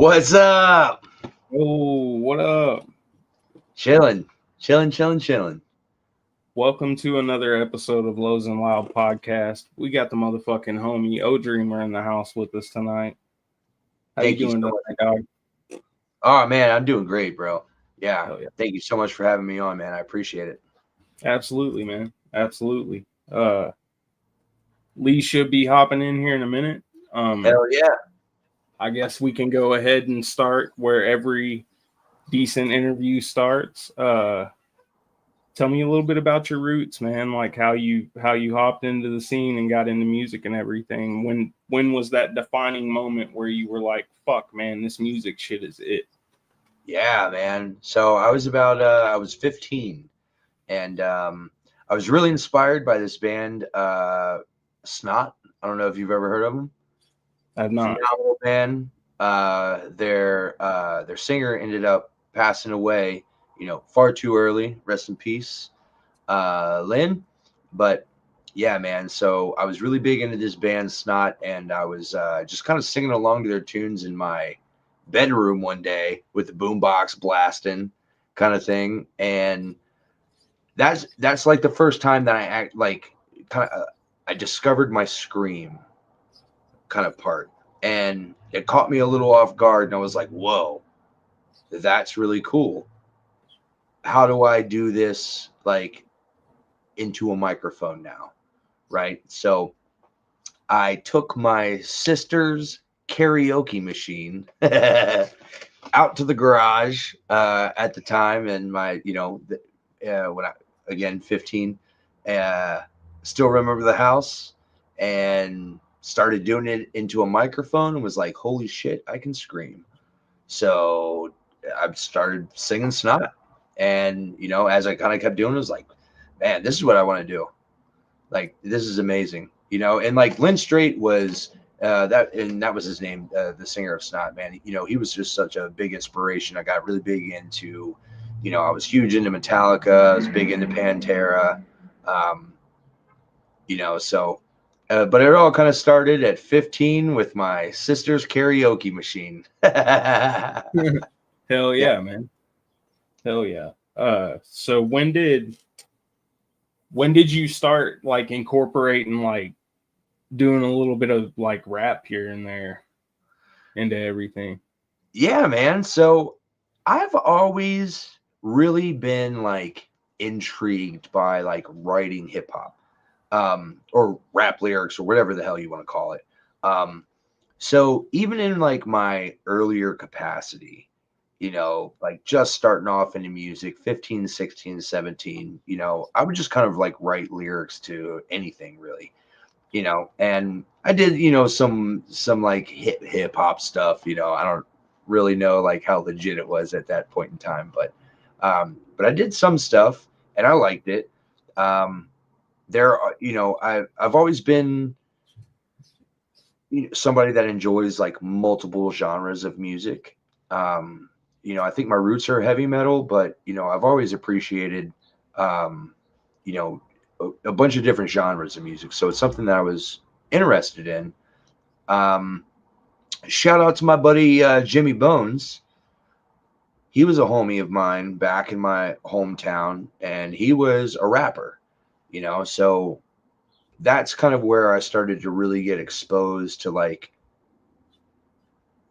What's up? Oh, what up? Chilling. Chilling. Welcome to another episode of Lows and Loud podcast. We got the motherfucking homie OhDreamer in the house with us tonight. How Thank you you doing so tonight, dog? Oh man, I'm doing great, bro. Yeah. Hell yeah. Thank you so much for having me on, man. I appreciate it. Absolutely, man. Absolutely. Lee should be hopping in here in a minute. Hell yeah. I guess we can go ahead and start where every decent interview starts. Tell me a little bit about your roots, man. Like how you hopped into the scene and got into music and everything. When was that defining moment where you were like, "Fuck, man, this music shit is it"? Yeah, man. So I was 15 and I was really inspired by this band, Snot. I don't know if you've ever heard of them. I've not. Phenomenal band. Their singer ended up passing away, far too early. Rest in peace, Lynn. But yeah, man. So I was really big into this band Snot, and I was just kind of singing along to their tunes in my bedroom one day with the boombox blasting, kind of thing. And that's like the first time that I discovered my scream kind of part, and it caught me a little off guard, and I was like, "Whoa, that's really cool. How do I do this like into a microphone now?" Right? So I took my sister's karaoke machine out to the garage at the time, and when I, again, 15, still remember the house, and started doing it into a microphone and was like, holy shit, I can scream. So I started singing Snot. And, as I kind of kept doing it, I was like, man, this is what I want to do. Like, this is amazing, and like Lynn Strait was that was his name, the singer of Snot, man. He was just such a big inspiration. I got really big into, I was huge into Metallica. I was big into Pantera, um, so, but it all kind of started at 15 with my sister's karaoke machine. Yeah. Hell yeah, man. Hell yeah. So when did you start like incorporating like doing a little bit of like rap here and there into everything? Yeah, man. So I've always really been like intrigued by like writing hip hop, or rap lyrics or whatever the hell you want to call it. So even in like my earlier capacity, like just starting off into music, 15, 16, 17, I would just kind of like write lyrics to anything really, and I did, some like hip hop stuff, I don't really know like how legit it was at that point in time, but I did some stuff and I liked it. There are, I've always been somebody that enjoys like multiple genres of music. I think my roots are heavy metal, but I've always appreciated, um, you know, a bunch of different genres of music. So it's something that I was interested in. Um, Shout out to my buddy Jimmy Bones. He was a homie of mine back in my hometown, and he was a rapper. So that's kind of where I started to really get exposed to like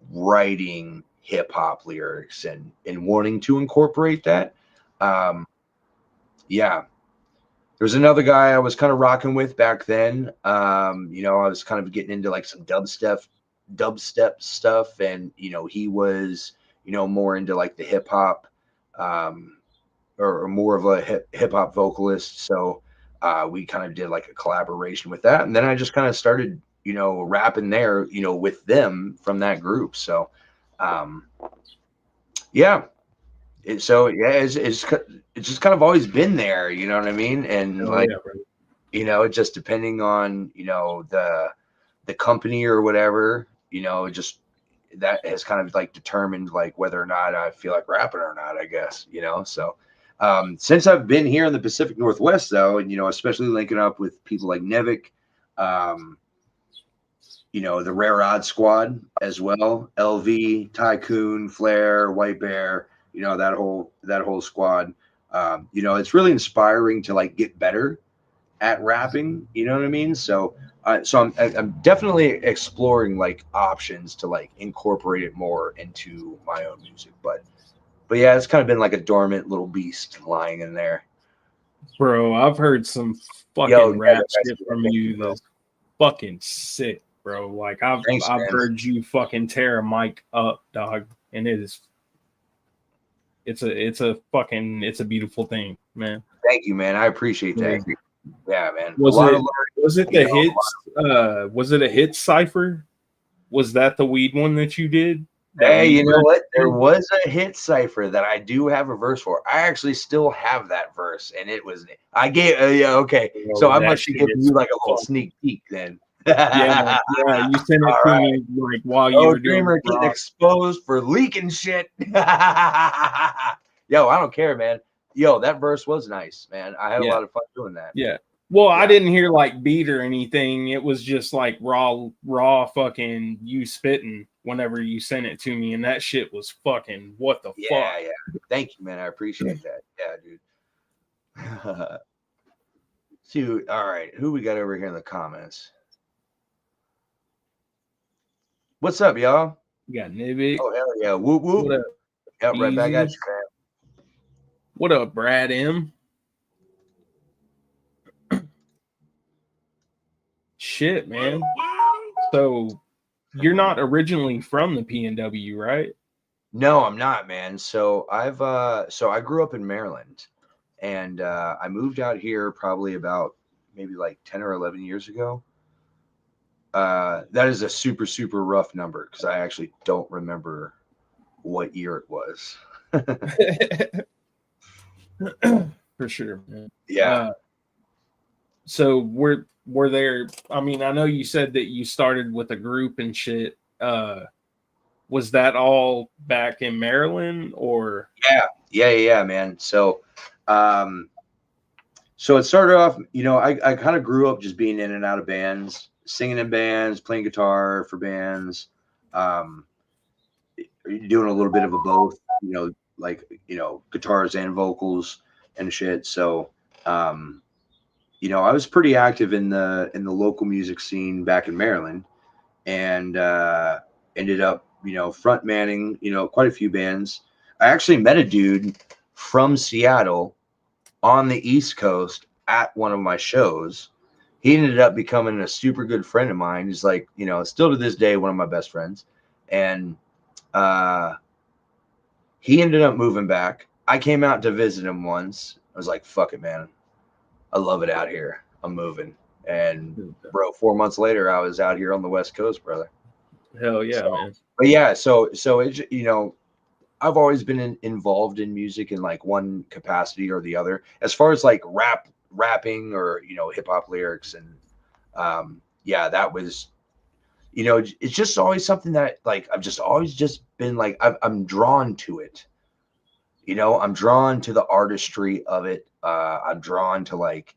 writing hip hop lyrics and wanting to incorporate that. Um, yeah, there's another guy I was kind of rocking with back then. I was kind of getting into like some dubstep stuff, and he was more into like the hip hop, um, or more of a hip hop vocalist. So we kind of did like a collaboration with that, and then I just kind of started rapping there with them from that group. So um, yeah, it's just kind of always been there, you know what I mean? And Hell like, yeah, bro. just depending on, the company or whatever, just that has kind of like determined like whether or not I feel like rapping or not, I guess, So since I've been here in the Pacific Northwest though, and especially linking up with people like Nevik, um, the Rare Odd Squad as well. LV, Tycoon, Flair, White Bear, that whole squad. It's really inspiring to like get better at rapping. You know what I mean? So I'm definitely exploring like options to like incorporate it more into my own music. But yeah, it's kind of been like a dormant little beast lying in there. Bro, I've heard some Yo, fucking yeah, rap that's shit good. from Thank you bro. that's fucking sick, bro. Like Thanks, I've man. heard you fucking tear a mic up, dog, and it's a beautiful thing, man. Thank you, man. I appreciate Yeah. that. Yeah, man. A Was lot of it learning. was it You the know, a hits? Was it a hit cipher? Was that the weed one that you did? That Hey, weed you know verse? what? There was a hit cipher that I do have a verse for. I actually still have that verse, and it was I gave. Yeah, okay. So Bro, I that must have shit given is you like a little fun. sneak peek then. Yeah, All yeah. You sent it to right. me like while you Oh, were doing Dreamer getting rock. exposed for leaking shit. Yo, I don't care, man. Yo, that verse was nice, man. I had a Yeah. lot of fun doing that. Yeah. Well, I Yeah. didn't hear like beat or anything. It was just like raw fucking you spitting whenever you sent it to me, and that shit was fucking what the Yeah, fuck. yeah. Thank you, man. I appreciate that. Yeah, dude. Dude, all right. Who we got over here in the comments? What's up, y'all? You got Nivik. Oh, hell yeah. Whoop, What whoop. up, Yep, right back at Easy? you, man. What up, Brad M? Shit, man. So you're not originally from the PNW, right? No, I'm not, man. So I grew up in Maryland, and I moved out here probably about maybe like 10 or 11 years ago. That is a super, super rough number because I actually don't remember what year it was. For sure, man. Yeah. So were there, I mean, I know you said that you started with a group and shit. Was that all back in Maryland or Yeah, man. Um, so it started off, I kind of grew up just being in and out of bands, singing in bands, playing guitar for bands, um, doing a little bit of a both, like, guitars and vocals and shit. Um, I was pretty active in the local music scene back in Maryland, and ended up, front manning, quite a few bands. I actually met a dude from Seattle on the East Coast at one of my shows. He ended up becoming a super good friend of mine. He's like, still to this day, one of my best friends. And uh, he ended up moving back. I came out to visit him once. I was like, fuck it, man. I love it out here. I'm moving. And bro, 4 months later, I was out here on the West Coast, brother. hell yeah, So, man. but yeah, so it's, I've always been involved in music in like one capacity or the other, as far as like rapping or hip hop lyrics, and yeah, that was, it's just always something that like I've just always just been like I'm drawn to it. I'm drawn to the artistry of it. I'm drawn to like,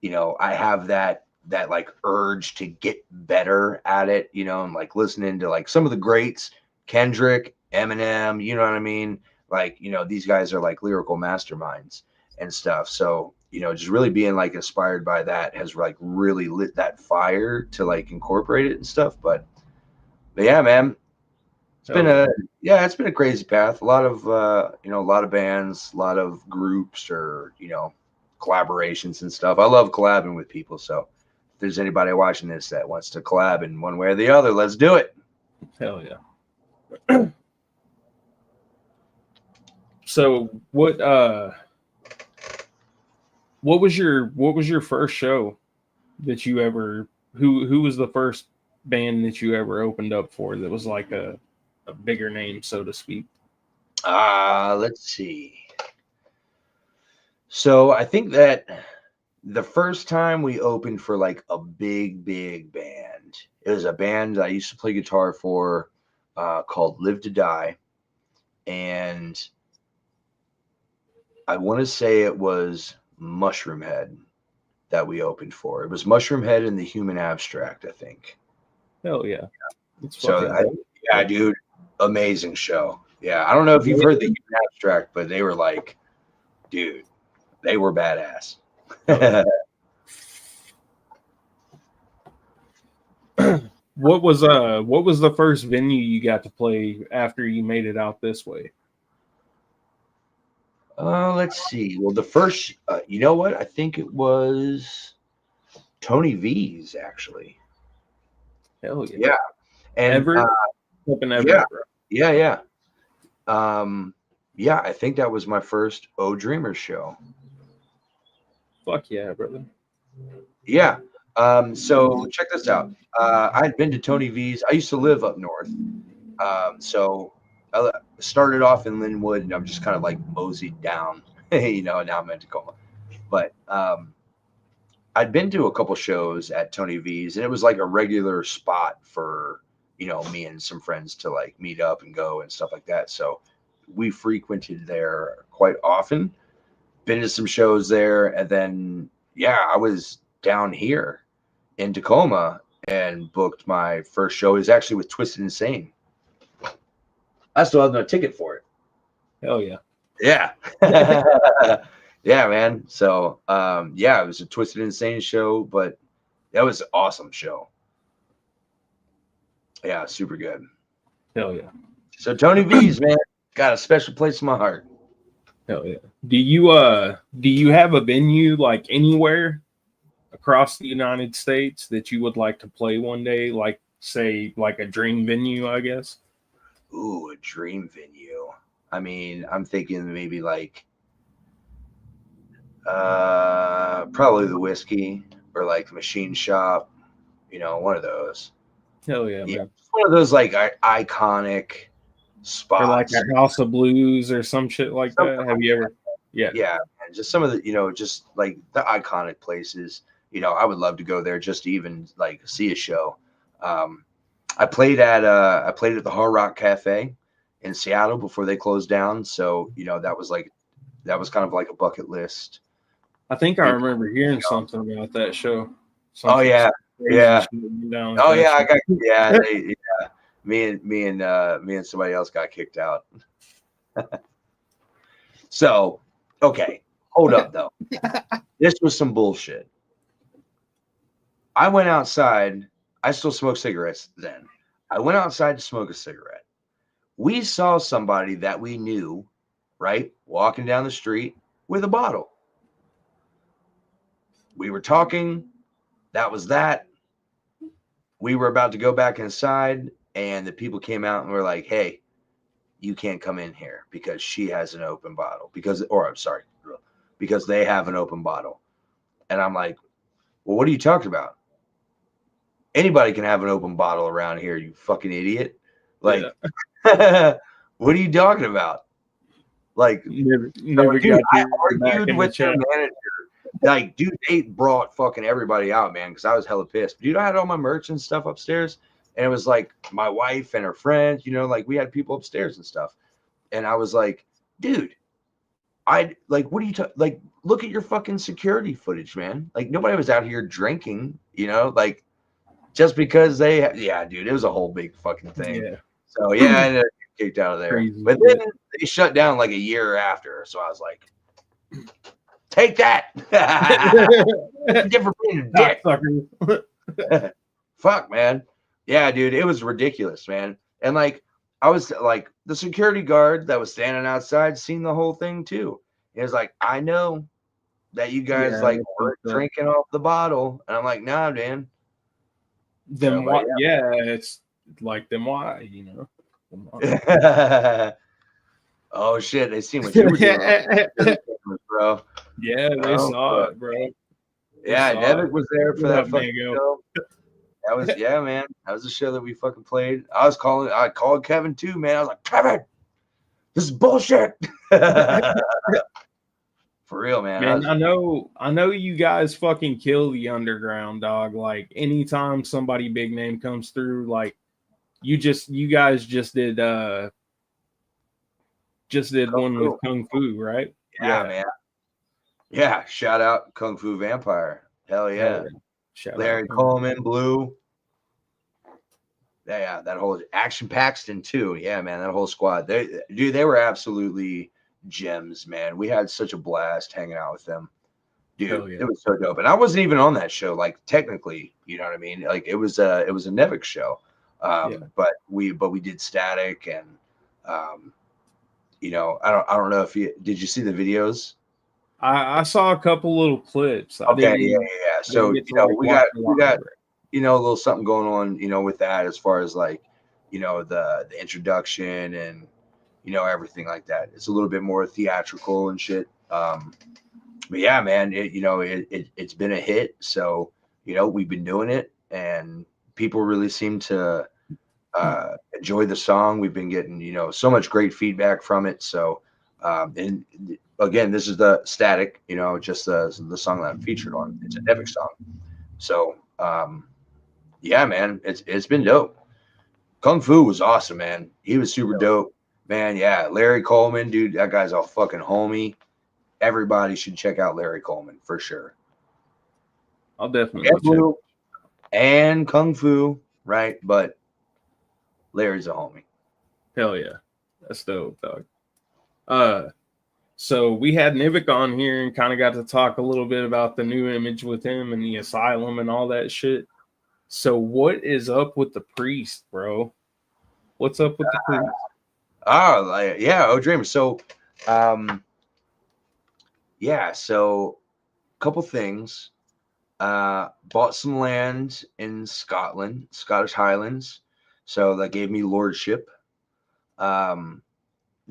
I have that like urge to get better at it, and like listening to like some of the greats, Kendrick, Eminem, you know what I mean? Like, these guys are like lyrical masterminds and stuff. So, just really being like inspired by that has like really lit that fire to like incorporate it and stuff. But yeah, man, it's been Hell it's been a crazy path. A lot of a lot of bands, a lot of groups, or collaborations and stuff. I love collabing with people. So if there's anybody watching this that wants to collab in one way or the other, let's do it. Hell yeah. So what was your first show that you ever who was the first band that you ever opened up for that was like a bigger name, so to speak? Let's see. So I think that the first time we opened for like a big, big band, it was a band I used to play guitar for, called Live to Die. And I want to say it was Mushroomhead that we opened for. It was Mushroomhead and the Human Abstract, I think. Hell yeah. It's So, fucking dope. yeah, dude, amazing show. Yeah, I don't know if you've heard the Human Abstract, but they were like, dude, they were badass. What was the first venue you got to play after you made it out this way? Let's see. Well, the first, you know what? I think it was Tony V's actually. Hell yeah. Yeah, and Everett? Up in yeah, Everett, bro. yeah. Yeah, I think that was my first OhDreamer show. Fuck yeah, brother. Yeah. So check this out. I had been to Tony V's. I used to live up north. So I started off in Linwood, and I'm just kind of like moseyed down, now I'm in Tacoma. But I'd been to a couple shows at Tony V's, and it was like a regular spot for, me and some friends to like meet up and go and stuff like that. So we frequented there quite often. Been to some shows there, and then I was down here in Tacoma and booked my first show. It was actually with Twisted Insane. I still have no ticket for it. Hell yeah. Yeah. Yeah, man. So it was a Twisted Insane show, but that was an awesome show. Yeah, super good. Hell yeah. So Tony V's, man, got a special place in my heart. Hell yeah. Do you have a venue like anywhere across the United States that you would like to play one day? Like say like a dream venue, I guess. Ooh, a dream venue. I mean, I'm thinking maybe like probably the Whiskey or like the Machine Shop, one of those. Hell yeah, man. One of those like iconic spots. Or like a House of Blues or some shit like that. Have you ever? Yeah. Yeah, and just some of the, just like the iconic places. I would love to go there just to even like see a show. I played at the Hard Rock Cafe in Seattle before they closed down. So, that was kind of like a bucket list. I think I remember hearing something about that show. Oh yeah. Yeah. Oh yeah, Me and somebody else got kicked out. So, okay, hold up though. This was some bullshit. I went outside. I still smoked cigarettes then. I went outside to smoke a cigarette. We saw somebody that we knew, right, walking down the street with a bottle. We were talking. That was that. We were about to go back inside, and the people came out and were like, hey, you can't come in here because she has an open bottle. Because they have an open bottle. And I'm like, well, what are you talking about? Anybody can have an open bottle around here, you fucking idiot. Like, what are you talking about? Like, never dude, got I argued with their manager. Like, dude, they brought fucking everybody out, man, because I was hella pissed. Dude, I had all my merch and stuff upstairs, and it was like my wife and her friends, like we had people upstairs and stuff. And I was like, dude, what are you like, look at your fucking security footage, man. Like, nobody was out here drinking, like, just because dude, it was a whole big fucking thing. Yeah. So I ended up getting kicked out of there. Crazy. But then they shut down like a year after. So I was like, take that. Different being a dick. Fuck, man. Yeah, dude, it was ridiculous, man. And like, I was like, the security guard that was standing outside seen the whole thing too. He was like, I know that you guys were drinking off the bottle. And I'm like, nah, man. Then why? Yeah, it's like, then why? Oh shit! They seen what you were doing, bro. Yeah, they saw it, bro. Yeah, Nevik was there for that fucking show. That was man. That was the show that we fucking played. I called Kevin too, man. I was like, Kevin, this is bullshit. For real, man. I know you guys fucking kill the underground, dog. Like, anytime somebody big name comes through, like, you guys just did one with Kung Fu, right? Yeah, man. Yeah, shout out Kung Fu Vampire. Hell yeah. Shout Larry out. Coleman, Blue. Yeah, that whole Action Paxton too. Yeah, man, that whole squad. They were absolutely gems, man. We had such a blast hanging out with them. Dude, Hell yeah. it was so dope. And I wasn't even on that show, like technically, you know what I mean? Like it was a Nevik show. Yeah. But we did Static and I don't know if did you see the videos? I saw a couple little clips. Okay, yeah. I didn't So, get to like we watch got a lot of it. a little something going on, with that as far as like, the introduction and everything like that. It's a little bit more theatrical and shit. But yeah, man, it's been a hit. So, we've been doing it and people really seem to enjoy the song. We've been getting, so much great feedback from it. So, and again, this is the Static, just the song that I'm featured on. It's a Nevik song. So, yeah, man, it's been dope. Kung Fu was awesome, man. He was super dope, man. Yeah, Larry Coleman, dude, that guy's a fucking homie. Everybody should check out Larry Coleman for sure. I'll definitely check. And Kung Fu, right? But Larry's a homie. Hell yeah, that's dope, dog. So we had Nivik on here and kind of got to talk a little bit about the new image with him and the asylum and all that shit. So what is up with the priest, bro? What's up with the priest? OhDreamer. So, so a couple things. Bought some land in Scotland, Scottish Highlands. So that gave me lordship. Then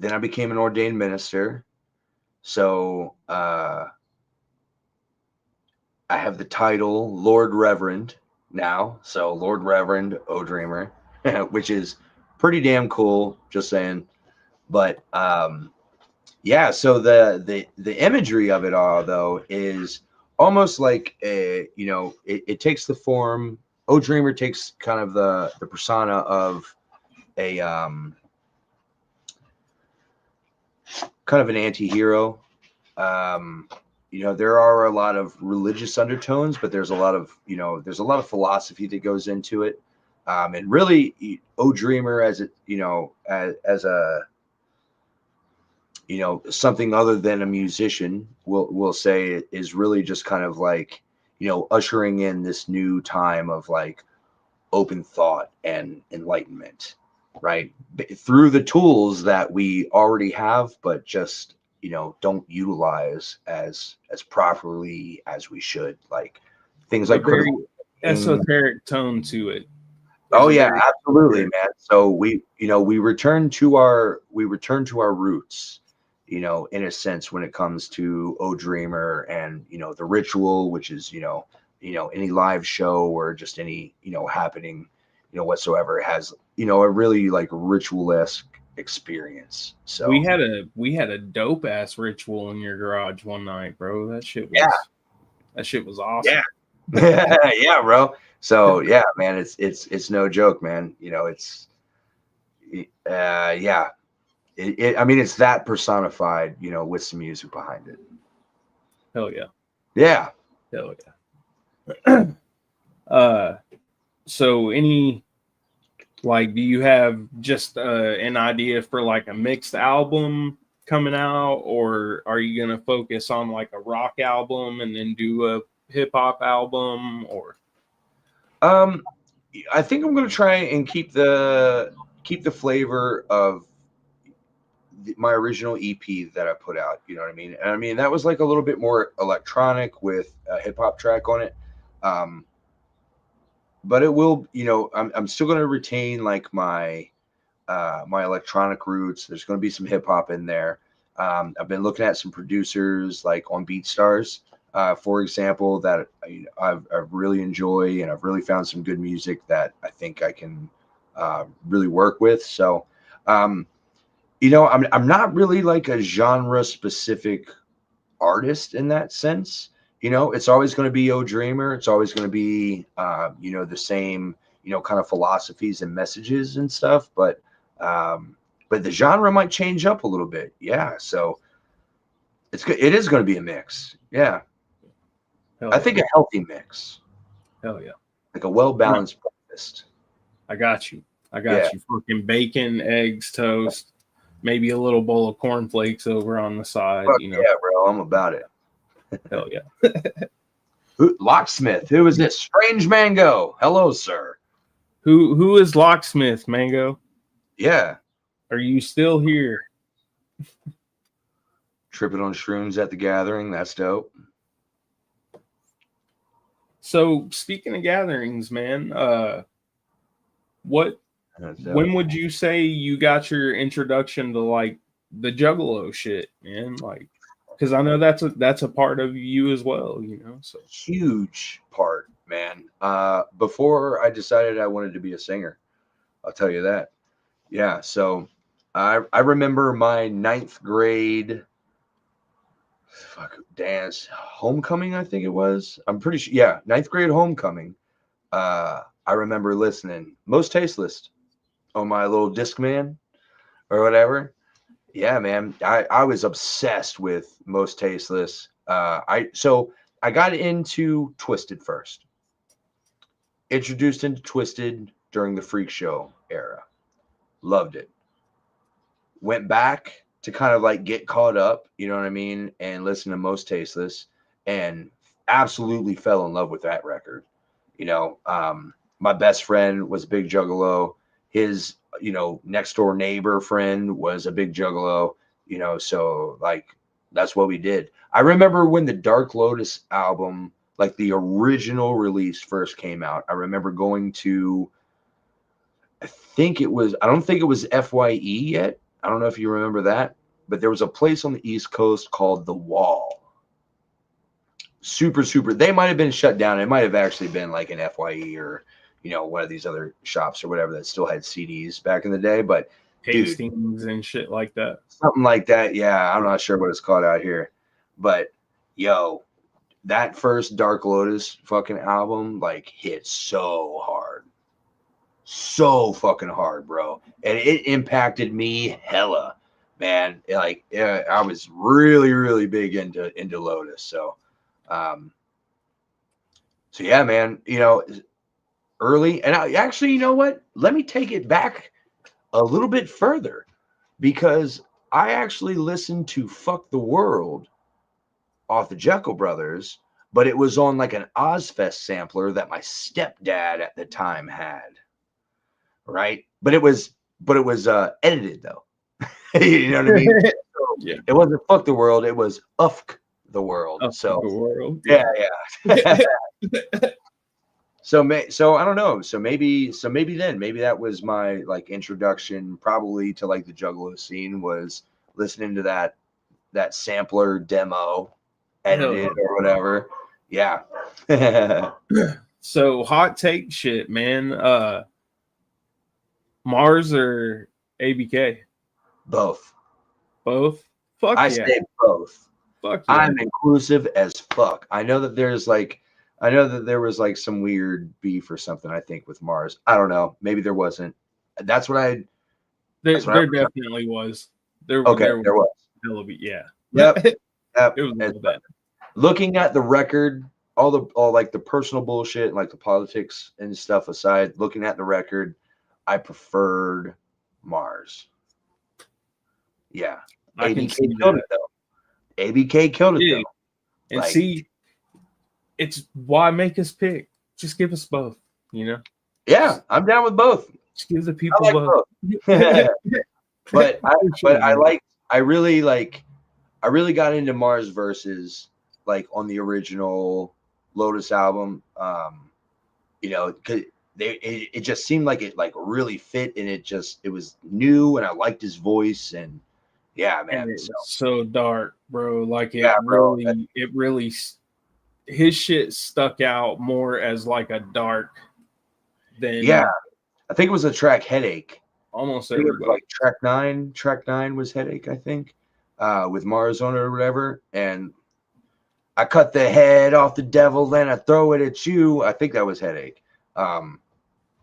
I became an ordained minister. So I have the title Lord Reverend now. So Lord Reverend OhDreamer, which is pretty damn cool. Just saying. But yeah. So the imagery of it all though is almost like it takes the form. OhDreamer takes kind of the persona of a kind of an anti-hero. There are a lot of religious undertones, but there's a lot of philosophy that goes into it. And really OhDreamer as it, as a, something other than a musician, we'll say is really just kind of like, ushering in this new time of like open thought and enlightenment, right? Through the tools that we already have, but just, don't utilize as properly as we should. Like things like very esoteric tone to it. Oh yeah, absolutely, man. So we return to our roots, in a sense when it comes to OhDreamer and the ritual, which is any live show or just any happening whatsoever has a really like ritual-esque experience. So we had a dope ass ritual in your garage one night, bro. That shit was awesome. Yeah. Yeah, bro. So yeah, man, it's no joke, man. Yeah. I mean, it's that personified, with some music behind it. Hell yeah. Yeah. Hell yeah. So any, like, do you have just an idea for like a mixed album coming out, or are you gonna focus on like a rock album and then do a hip hop album, or? I think I'm gonna try and keep the flavor of my original EP that I put out. You know what I mean? And I mean that was like a little bit more electronic with a hip hop track on it. But it will, I'm still gonna retain like my my electronic roots. There's gonna be some hip hop in there. I've been looking at some producers like on BeatStars, for example, that I've really enjoy, and I've really found some good music that I think I can really work with. So, I'm not really like a genre specific artist in that sense. It's always going to be OhDreamer. It's always going to be the same kind of philosophies and messages and stuff. But the genre might change up a little bit. Yeah. So it is going to be a mix. Yeah. I think a healthy mix. Hell yeah. Like a well-balanced breakfast. I got you. I got Yeah. you. Fucking bacon, eggs, toast, maybe a little bowl of cornflakes over on the side. Fuck You know, yeah, bro. I'm about it. hell yeah. Locksmith. Who is this? Strange Mango. Hello, sir. Who is Locksmith, Mango? Yeah. Are you still here? Tripping on shrooms at the gathering. That's dope. So speaking of gatherings, man, what That's when dope. would you say you got your introduction to like the Juggalo shit, man? Like, because I know that's a part of you as well, you know. So Huge part, man. Before I decided I wanted to be a singer, I'll tell you that. Yeah. So I remember my ninth grade dance homecoming, I think it was. I'm pretty sure. Yeah, ninth grade homecoming. I remember listening Most Tasteless on my little Discman or whatever. Yeah, man. I was obsessed with Most Tasteless. I got into Twisted first. Introduced into Twisted during the Freak Show era. Loved it. Went back to kind of like get caught up, you know what I mean, and listen to Most Tasteless, and absolutely fell in love with that record. You know, my best friend was a big Juggalo. His, next door neighbor friend was a big Juggalo. So like that's what we did. I remember when the Dark Lotus album, like the original release, first came out. I remember going to, I don't think it was FYE yet. I don't know if you remember that, but there was a place on the East Coast called The Wall. Super, super. They might have been shut down. It might have actually been like an FYE or, one of these other shops or whatever that still had CDs back in the day. But Hastings and shit like that. Something like that. Yeah. I'm not sure what it's called out here. But yo, that first Dark Lotus fucking album like hit so hard. So fucking hard, bro. And it impacted me hella, man. Like I was really, really big into Lotus. So yeah, man, early. And I actually, you know what? Let me take it back a little bit further, because I actually listened to Fuck the World off the Jekyll Brothers, but it was on like an Ozfest sampler that my stepdad at the time had. Right. But it was edited though. You know what I mean? So Yeah. It wasn't Fuck the World, it was Ufk the World. Up So the world. yeah. So I don't know. So maybe maybe that was my like introduction probably to like the Juggalo scene, was listening to that sampler demo edited or whatever. Yeah. So hot take shit, man. Mars or ABK? Both. Both? Fuck I yeah. say both. Fuck yeah. I'm inclusive as fuck. I know that there was like some weird beef or something, I think, with Mars. I don't know. Maybe there wasn't. That's what I. There definitely was. There was. Yeah. Yep. It was a little bad. Looking at the record, all like the personal bullshit, like the politics and stuff aside, looking at the record, I preferred Mars. Yeah. I can see killed that. it though. ABK killed it though. And Like, see, it's why make us pick. Just give us both, you know? Yeah, I'm down with both. Just give the people I like both. But I really got into Mars Versus like on the original Lotus album. Because it just seemed like it like really fit, and it was new, and I liked his voice, and yeah, man. It's so dark, bro. Like bro. it really his shit stuck out more as like a dark than I think it was a track Headache. Almost everybody. Like track 9 was Headache, I think, with Mars on it or whatever. And I cut the head off the devil, then I throw it at you. I think that was Headache.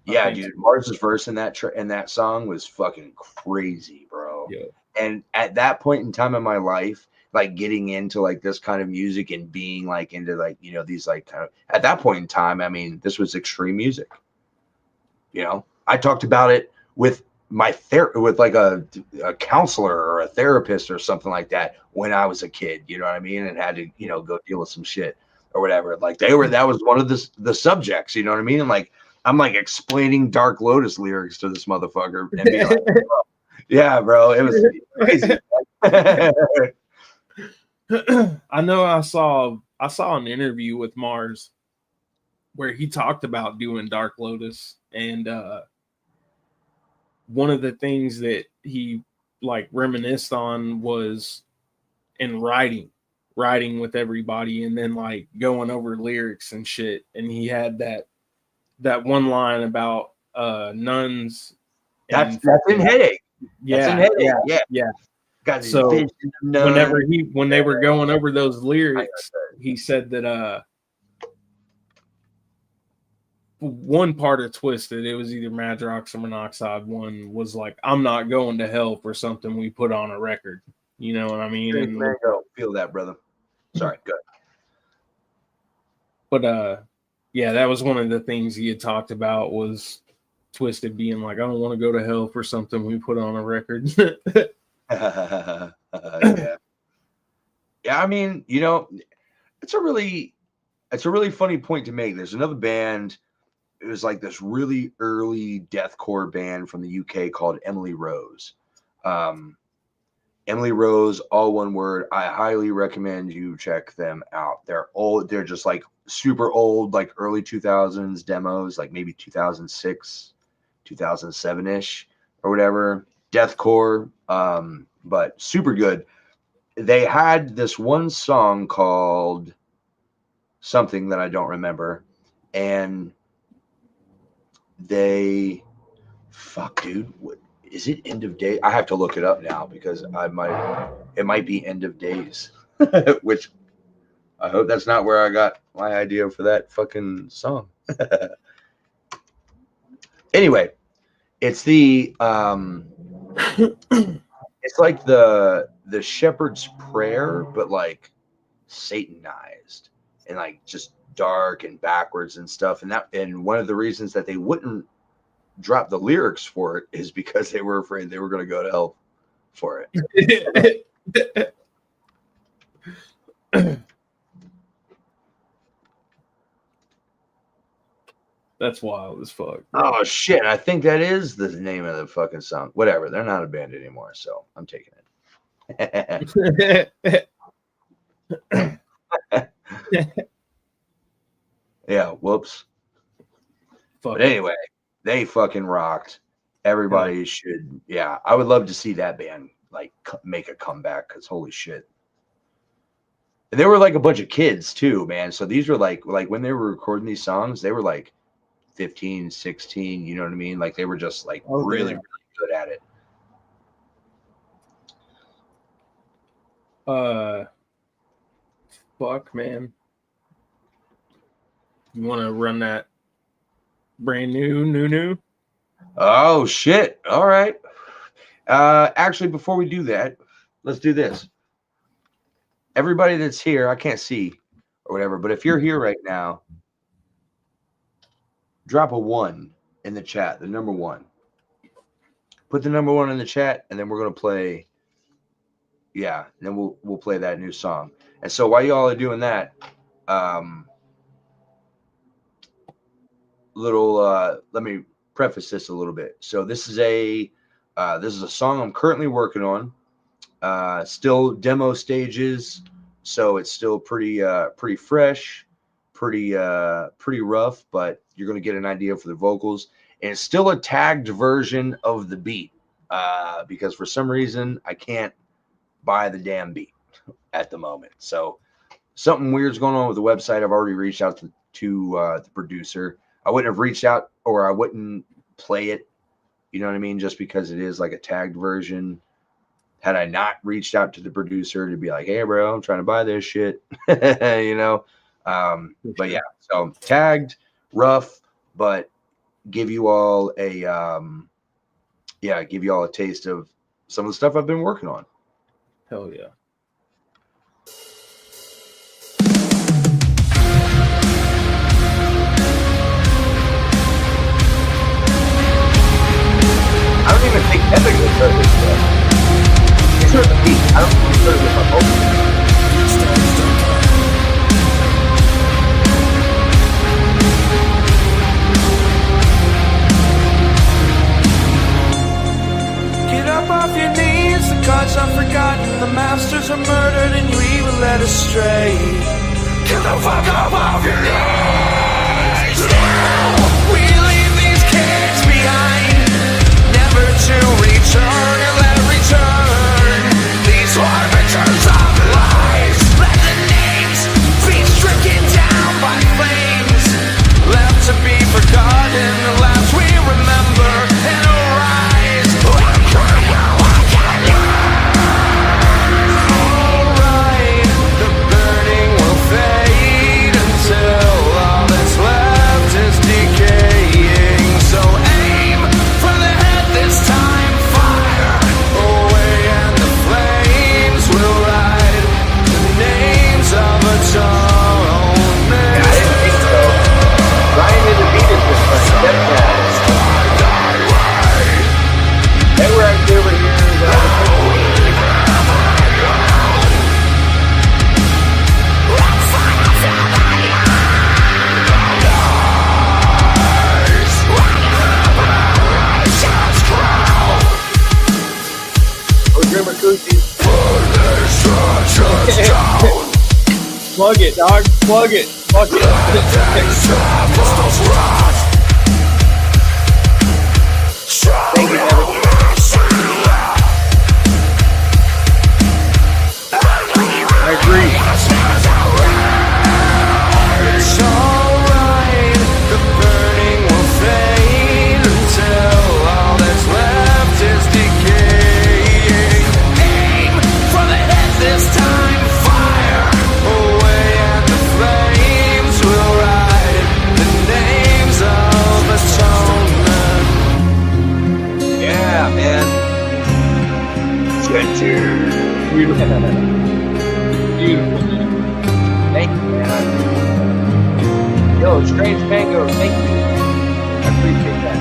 Yeah, dude, Mars's verse in that song was fucking crazy, bro. Yeah. And at that point in time in my life, like getting into like this kind of music and being like into like, these like kind of, at that point in time, I mean, this was extreme music, I talked about it with with like a counselor or a therapist or something like that when I was a kid, you know what I mean, and had to, you know, go deal with some shit or whatever. Like that was one of the subjects, you know what I mean? And like I'm like explaining Dark Lotus lyrics to this motherfucker and being like, bro, yeah, bro, it was crazy. I know I saw an interview with Mars where he talked about doing Dark Lotus, and one of the things that he like reminisced on was in writing with everybody, and then like going over lyrics and shit. And he had that one line about nuns. That's in Headache. Yeah, that's in Headache. Yeah. God, so when they were going over those lyrics, he said that one part of Twisted, it was either Madrox or Monoxide. One was like, "I'm not going to hell for something we put on a record." You know what I mean? And feel that, brother. Sorry, good. But yeah, that was one of the things he had talked about, was Twisted being like, "I don't want to go to hell for something we put on a record." Yeah. I mean, you know, it's a really funny point to make. There's another band. It was like this really early deathcore band from the UK called Emily Rose. Emily Rose, all one word. I highly recommend you check them out. They're old. They're just like super old, like early 2000s demos, like maybe 2006, 2007-ish or whatever. Deathcore, but super good. They had this one song called something that I don't remember, and dude, what is it? End of Day? I have to look it up now because it might be End of Days, which I hope that's not where I got my idea for that fucking song. Anyway, it's the it's like the Shepherd's Prayer, but like Satanized and like just dark and backwards and stuff. And one of the reasons that they wouldn't drop the lyrics for it is because they were afraid they were going to go to hell for it. That's wild as fuck. Oh shit, I think that is the name of the fucking song. Whatever, they're not a band anymore, so I'm taking it. Yeah, whoops. But anyway, they fucking rocked. Everybody should, yeah. I would love to see that band like make a comeback, because holy shit. And they were like a bunch of kids too, man. So these were like when they were recording these songs, they were like 15, 16, you know what I mean? Like they were just like really good at it. Fuck, man. You want to run that brand new? Oh shit. All right. Actually, before we do that, let's do this. Everybody that's here, I can't see or whatever, but if you're here right now, drop a 1 in the chat, the number 1. Put the number 1 in the chat, and then we're gonna play. Yeah, and then we'll play that new song. And so while y'all are doing that, let me preface this a little bit. So this is a song I'm currently working on. Still demo stages, so it's still pretty fresh, pretty rough, but you're gonna get an idea for the vocals. And it's still a tagged version of the beat, because for some reason I can't buy the damn beat at the moment. So something weird's going on with the website. I've already reached out to the producer. I wouldn't have reached out, or I wouldn't play it, you know what I mean, just because it is like a tagged version. Had I not reached out to the producer to be like, hey bro, I'm trying to buy this shit, you know. But yeah, so tagged, rough, but give you all a taste of some of the stuff I've been working on. Hell yeah. gods are forgotten, the masters are murdered, and we were led astray. Get the fuck up off your knees! Now we leave these kids behind, never to return and let return. These arbiters of lies, let the names be stricken down by flames, left to be forgotten, the last we remember and arise. Alright, the burning will fade until all that's left is decaying. So aim for the head this time, fire away and the flames will ride the names of atonement. I didn't think so. Ryan didn't beat it this time. Stepdad. They were out there with OhDreamer Cookies. Plug it, dog. Plug it. Fuck it. Thank you, Evan. I agree. It's alright, the burning will fade until all that's left is decaying. Aim for the head this time, fire away and the flames will ride the names of atonement. Yeah, man. Sketcher. Beautiful. Beautiful. Thank you, man. Yo, Strange Mango, thank you. I appreciate that.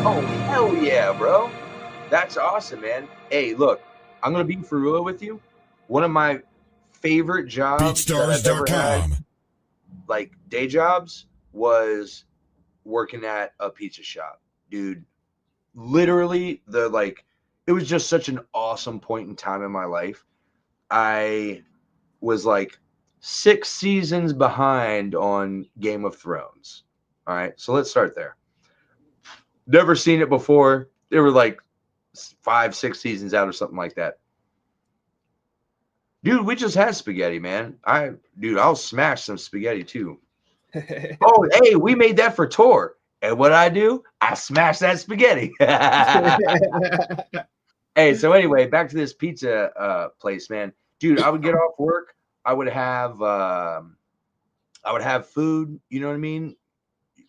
Oh, hell yeah, bro. That's awesome, man. Hey, look, I'm going to be for real with you. One of my favorite jobs that I've ever had, BeatStars.com. like day jobs, was working at a pizza shop. Dude, literally it was just such an awesome point in time in my life. I was like 6 seasons behind on Game of Thrones. All right, so let's start there. Never seen it before. They were like 5-6 seasons out or something like that. Dude, we just had spaghetti, man. I'll smash some spaghetti too. Oh, hey, we made that for Tor. And what I do, I smash that spaghetti. Hey, so anyway, back to this pizza place, man. Dude, I would get off work. I would have food, you know what I mean?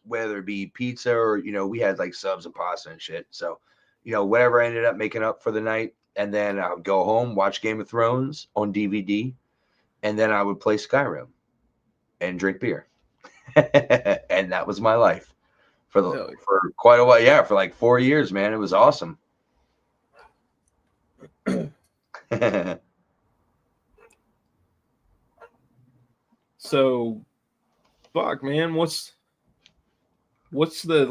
Whether it be pizza or, we had like subs and pasta and shit. So, whatever I ended up making up for the night. And then I would go home, watch Game of Thrones on DVD. And then I would play Skyrim and drink beer. And that was my life for quite a while. Yeah, for like 4 years, man. It was awesome. So, fuck, man, what's the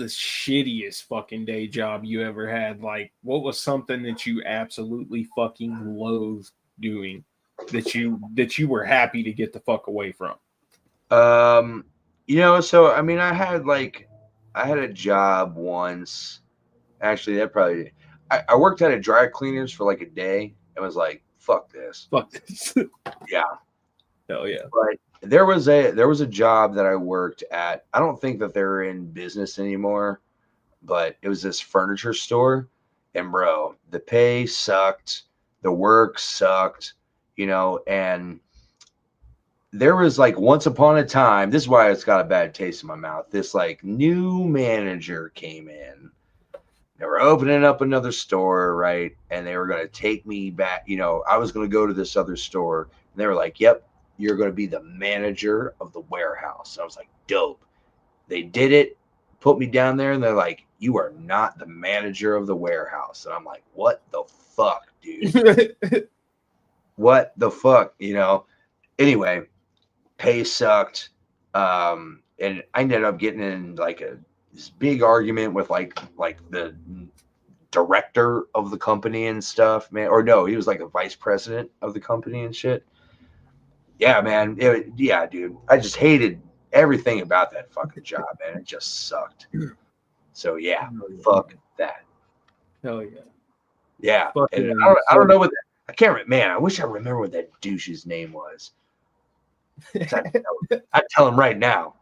shittiest fucking day job you ever had? Like, what was something that you absolutely fucking loathed doing that you were happy to get the fuck away from? So I mean, I had a job once. Actually, I worked at a dry cleaners for like a day and was like, fuck this. Fuck this. Yeah. Hell yeah. But there was a job that I worked at. I don't think that they're in business anymore, but it was this furniture store. And bro, the pay sucked, the work sucked, and there was like once upon a time, this is why it's got a bad taste in my mouth. This like new manager came in. They were opening up another store, right? And they were going to take me back. I was going to go to this other store. And they were like, yep, you're going to be the manager of the warehouse. And I was like, dope. They did it, put me down there, and they're like, you are not the manager of the warehouse. And I'm like, what the fuck, dude? What the fuck, Anyway, pay sucked. and I ended up getting in like this big argument with like the director of the company and stuff, man. Or no, he was like a vice president of the company and shit. Yeah, man. Yeah, dude. I just hated everything about that fucking job, man. It just sucked. So yeah, fuck that. Hell yeah. Yeah, Fuck and yeah. I don't know what I can't remember. Man, I wish I remember what that douche's name was. I'd tell him right now.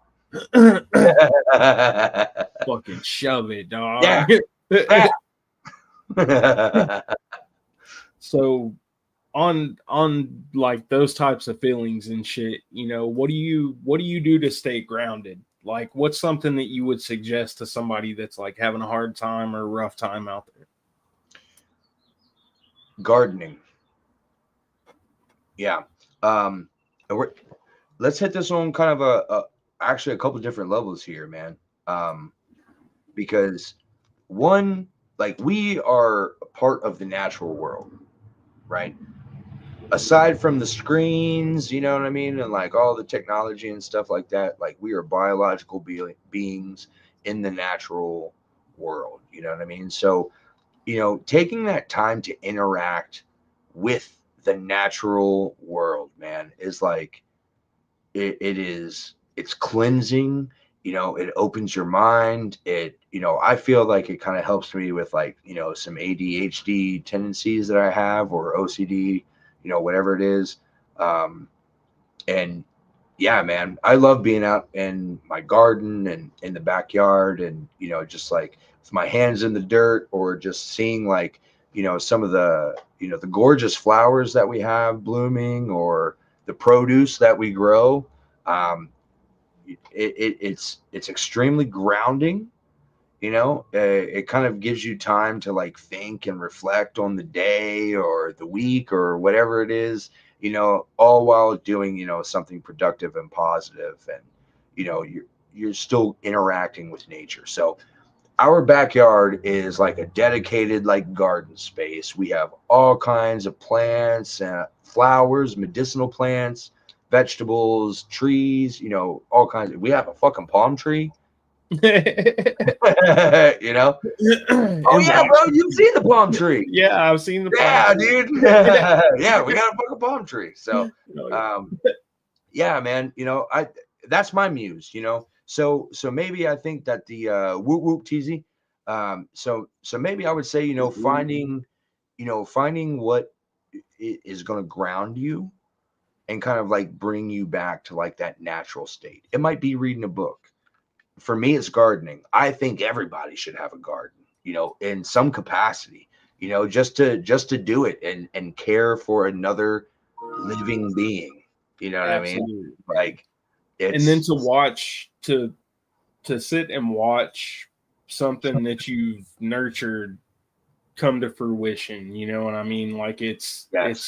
Fucking shove it, dog. Yeah. So on like those types of feelings and shit, you know, what do you do to stay grounded? Like, what's something that you would suggest to somebody that's like having a hard time or a rough time out there? Gardening. Yeah. Let's hit this on kind of actually a couple different levels here, man. Because one, like, we are a part of the natural world, right? Aside from the screens, you know what I mean, and like all the technology and stuff like that, like, we are biological beings in the natural world, you know what I mean? So, you know, taking that time to interact with the natural world, man, is like, it's cleansing. You know, it opens your mind. You know, I feel like it kind of helps me with, like, you know, some ADHD tendencies that I have, or OCD, you know, whatever it is. And yeah, man, I love being out in my garden and in the backyard, and, you know, just like with my hands in the dirt, or just seeing, like, you know, some of the, you know, the gorgeous flowers that we have blooming, or the produce that we grow. It's extremely grounding. You know, it kind of gives you time to, like, think and reflect on the day or the week or whatever it is, you know, all while doing, you know, something productive and positive. And, you know, you're still interacting with nature. So our backyard is like a dedicated, like, garden space. We have all kinds of plants, flowers, medicinal plants, vegetables, trees, you know, all kinds of. We have a fucking palm tree. You know. Oh yeah, bro, you've seen the palm tree. Yeah, I've seen the palm Yeah, tree. dude. Yeah, we got a fucking palm tree. So yeah, man, you know, that's my muse, you know. So maybe I think that the whoop whoop teasy. So maybe I would say, you know, finding what is going to ground you and kind of like bring you back to, like, that natural state. It might be reading a book. For me, it's gardening. I think everybody should have a garden, you know, in some capacity, you know, just to do it and care for another living being. You know what Absolutely. I mean? Like, and then to watch, to sit and watch something that you've nurtured come to fruition. You know what I mean? Like, there's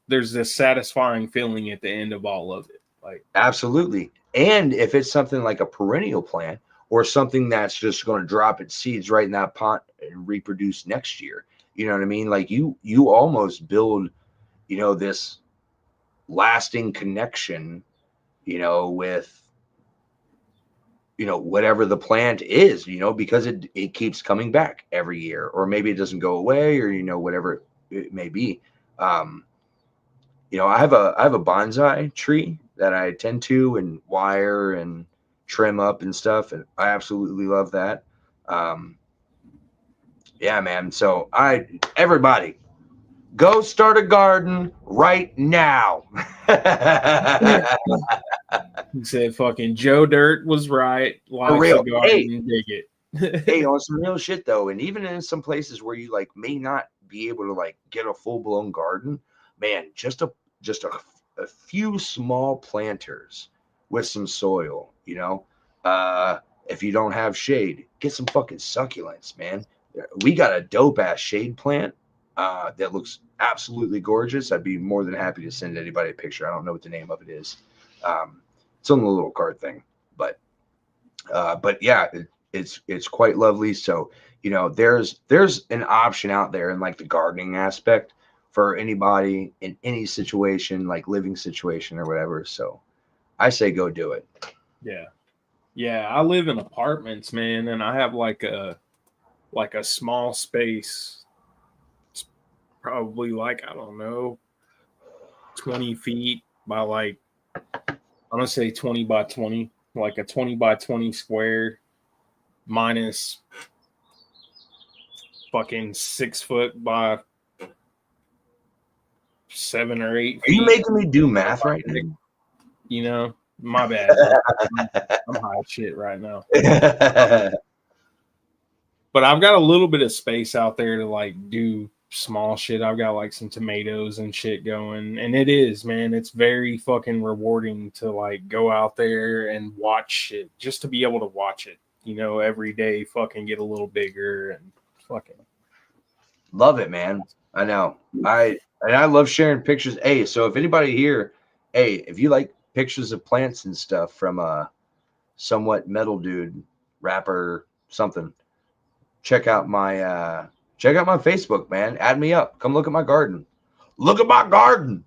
this satisfying feeling at the end of all of it. Like, absolutely. And if it's something like a perennial plant, or something that's just going to drop its seeds right in that pot and reproduce next year, you know what I mean? Like, you almost build, you know, this lasting connection, you know, with, you know, whatever the plant is, you know, because it keeps coming back every year, or maybe it doesn't go away, or, you know, whatever it may be. You know, I have a bonsai tree that I tend to and wire and trim up and stuff, and I absolutely love that. Yeah, man. So everybody, go start a garden right now. he said, "Fucking Joe Dirt was right. For real. The garden, dig it." Hey, on some real shit though, and even in some places where you, like, may not be able to, like, get a full blown garden, man, just a few small planters with some soil, you know. If you don't have shade, get some fucking succulents, man. We got a dope ass shade plant that looks absolutely gorgeous. I'd be more than happy to send anybody a picture. I don't know what the name of it is. It's on the little card thing, but yeah, it's quite lovely. So, you know, there's an option out there in, like, the gardening aspect for anybody in any situation, like living situation or whatever. So I say go do it. Yeah. I live in apartments, man, and I have like a small space. It's probably like, I don't know, 20 feet by like, I'm gonna say 20 by 20, like a 20 by 20 square minus fucking 6 foot by 7 or 8 Are you feet. making me do math right now? You know, my bad, bro. I'm high as shit right now. But I've got a little bit of space out there to like do small shit. I've got like some tomatoes and shit going. And it is, man, it's very fucking rewarding to like go out there and watch shit, just to be able to watch it, you know, every day fucking get a little bigger and fucking love it, man. I know. I love sharing pictures. Hey, so if anybody here, hey, if you like pictures of plants and stuff from a somewhat metal dude, rapper, something, check out my Facebook, man. Add me up. Come look at my garden. Look at my garden.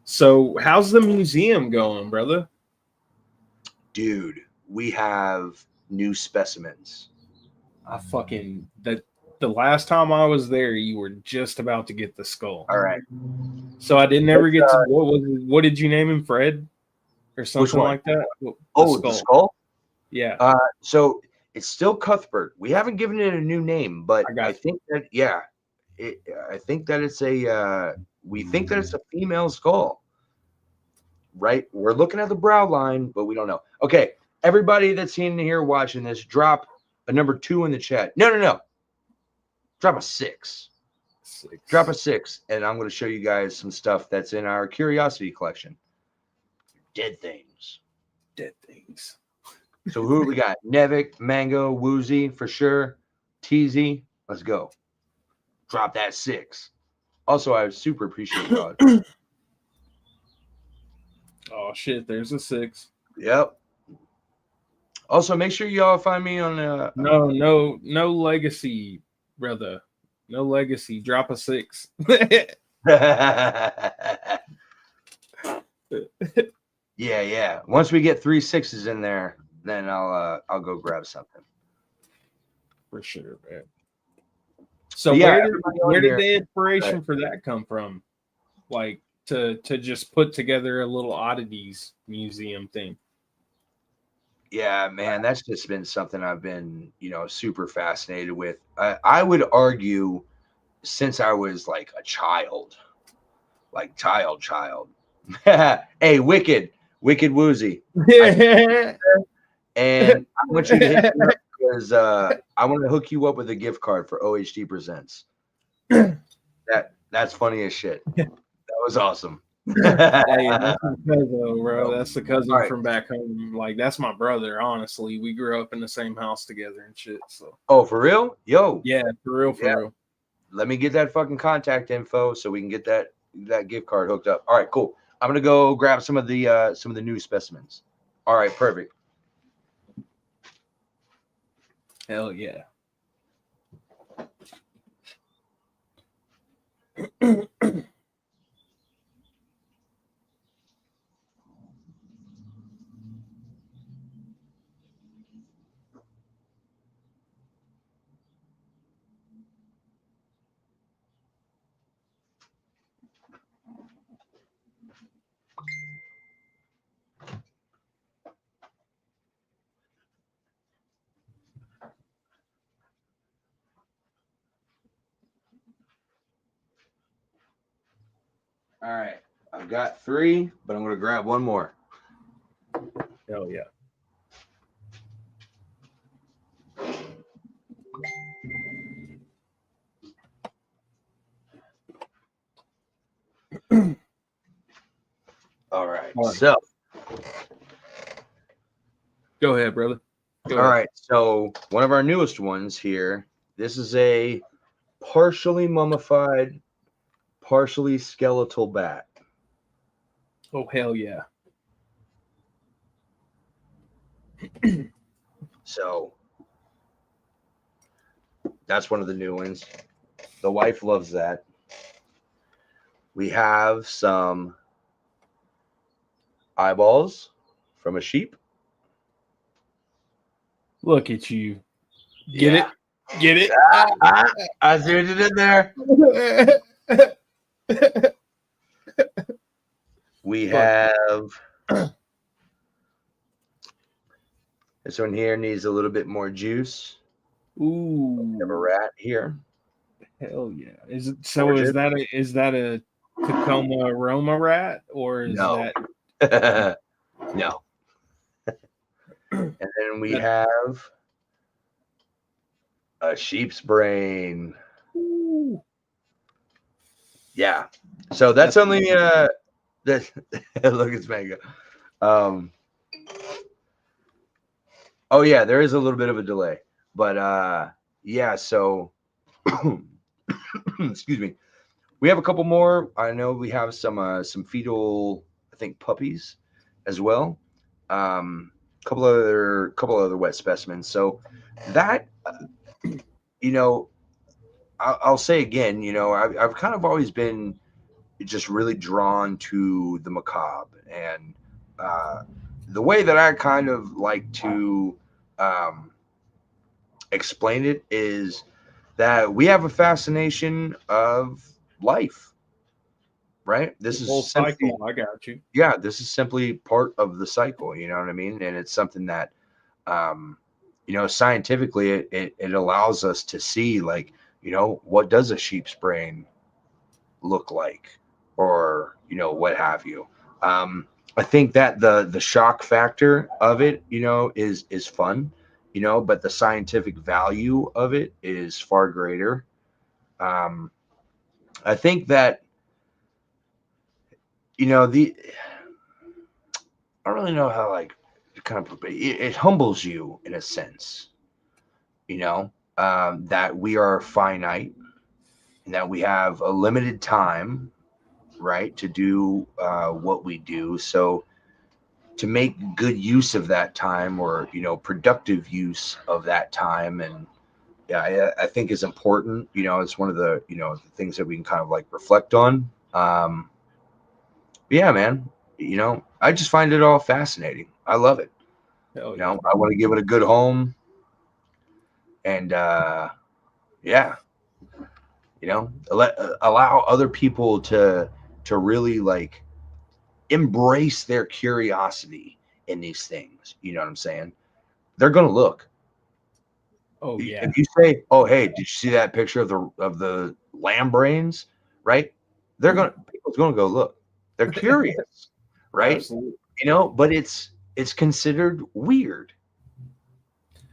So how's the museum going, brother? Dude, we have new specimens. I fucking the last time I was there, you were just about to get the skull. All right. So I didn't ever get to what did you name him, Fred? Or something like that? The skull? Yeah. So it's still Cuthbert. We haven't given it a new name, but I think that I think that it's we think that it's a female skull. Right? We're looking at the brow line, but we don't know. Okay, everybody that's in here watching this, drop a number 2 in the chat. No. Drop a 6. Drop a 6, and I'm going to show you guys some stuff that's in our curiosity collection. Dead things. So who we got? Nevik, Mango, Woozy for sure. Teasy. Let's go. Drop that 6. Also, I super appreciate God. Oh shit, there's a 6. Yep. Also, make sure y'all find me on no legacy, brother. No legacy. Drop a 6. Yeah. Once we get 3 6s in there, then I'll go grab something. For sure, man. So yeah, where did the inspiration for that come from? Like to just put together a little oddities museum thing. Yeah, man, that's just been something I've been, super fascinated with. I would argue since I was like a child, like child. Hey, wicked Woozy. And I want you to hit me up because I want to hook you up with a gift card for OhD Presents. That's funny as shit. That was awesome. Hey, that's my cousin, bro. That's the cousin from back home. Like, that's my brother, honestly. We grew up in the same house together and shit. So. Oh, for real? Yo. Yeah, for real. Let me get that fucking contact info so we can get that gift card hooked up. All right, cool. I'm gonna go grab some of the new specimens. All right, perfect. Hell yeah. All right, I've got 3, but I'm gonna grab one more. Hell yeah. All right. So go ahead, brother. All right. So one of our newest ones here. This is a partially mummified, partially skeletal bat. Oh, hell yeah. So that's one of the new ones. The wife loves that. We have some eyeballs from a sheep. Look at you. Get it? I see what you did there. We have this one here needs a little bit more juice. Ooh. We have a rat here. Hell yeah. Is that a Tacoma Roma rat, or is No. that No. And then we have a sheep's brain. Ooh. Yeah. So that's only that look, it's mango. Oh yeah, there is a little bit of a delay. But yeah, so excuse me. We have a couple more. I know we have some fetal, I think, puppies as well. Couple other wet specimens. So that I'll say again, I've kind of always been just really drawn to the macabre, and the way that I kind of like to explain it is that we have a fascination of life, right? This is whole simply, cycle? I got you. yeah, this is simply part of the cycle. You know what I mean? And it's something that, scientifically, it allows us to see, like, what does a sheep's brain look like, or what have you. I think that the shock factor of it, is fun, but the scientific value of it is far greater. I think that the I don't really know how, like, to kind of it humbles you in a sense, that we are finite and that we have a limited time, right, to do what we do. So to make good use of that time, or productive use of that time, and yeah, I think is important. It's one of the the things that we can kind of like reflect on. Yeah, man. I just find it all fascinating. I love it. Hell yeah. I want to give it a good home, and yeah, allow other people to really, like, embrace their curiosity in these things. You know what I'm saying? They're gonna look. Oh yeah. If you say, "Oh, hey, did you see that picture of the lamb brains?" Right? People's gonna go look. They're curious, right? Absolutely. But it's considered weird,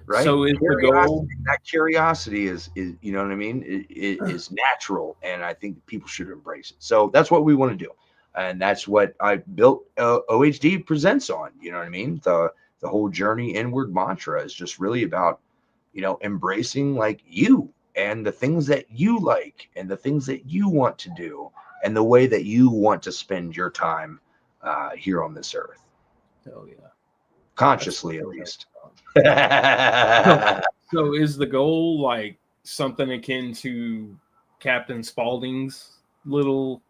right? So is the goal? That curiosity is you know what I mean? It is natural, and I think people should embrace it. So that's what we want to do, and that's what I built OHD Presents on. You know what I mean? The whole journey inward mantra is just really about embracing, like, you and the things that you like and the things that you want to do and the way that you want to spend your time here on this earth. Hell yeah. Consciously, at least. So is the goal like something akin to Captain Spaulding's little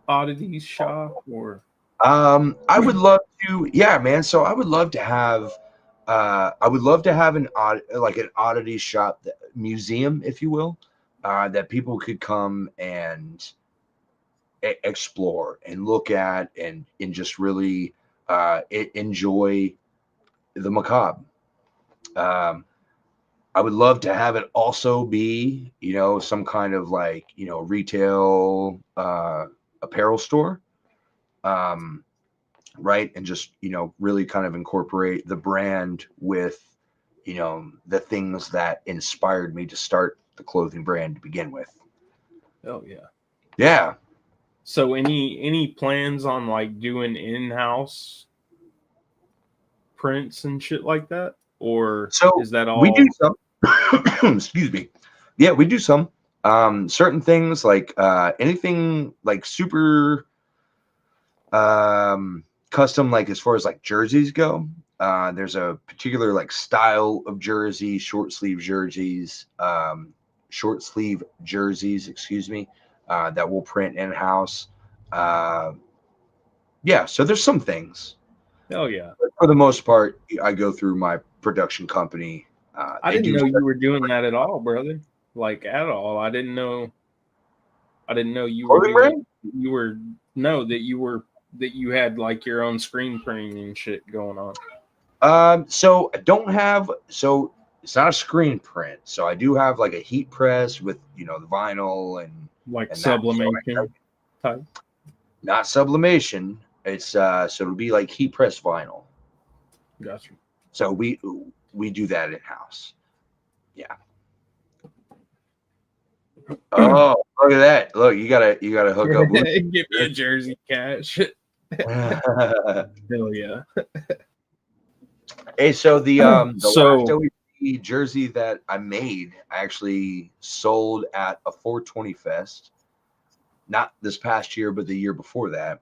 oddities shop, or? I would love to, yeah, man. So I would love to have an oddity shop, museum, if you will, that people could come and explore and look at, and just really enjoy the macabre. I would love to have it also be, some kind of, like, retail apparel store, right, and just really kind of incorporate the brand with the things that inspired me to start the clothing brand to begin with. Oh yeah. Yeah. So any plans on like doing in-house prints and shit like that, or So is that all? we do some. Excuse me. Yeah, we do some. Certain things, like anything like super custom, like as far as like jerseys go. There's a particular like style of jersey, short sleeve jerseys, excuse me, that we'll print in house. Yeah, so there's some things. Hell yeah. But for the most part, I go through my production company. I They didn't do know you were doing that at all, brother. Like at all. I didn't know you were clothing doing brand? you were no that you were that you had like your own screen printing and shit going on. So I don't have, so it's not a screen print. So I do have like a heat press with, the vinyl Like and that. So sublimation type. not sublimation. It's so it'll be like heat press vinyl. Gotcha. So we do that in house. Yeah. Oh, look at that! Look, you gotta hook up. Give me a jersey, cash. Hell yeah. Hey, so the last So OE jersey that I made, I actually sold at a 420 Fest. Not this past year, but the year before that.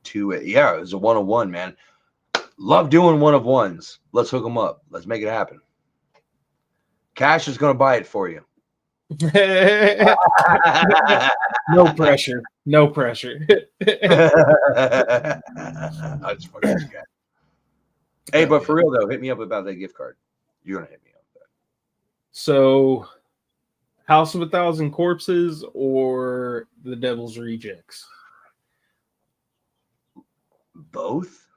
It was a 1-of-1, man. Love doing 1-of-1s. Let's hook them up. Let's make it happen. Cash is gonna buy it for you. no pressure. No pressure. I just fucking this guy. Hey, but for real though, hit me up about that gift card. You're gonna hit me up. So, House of 1,000 Corpses or The Devil's Rejects? Both.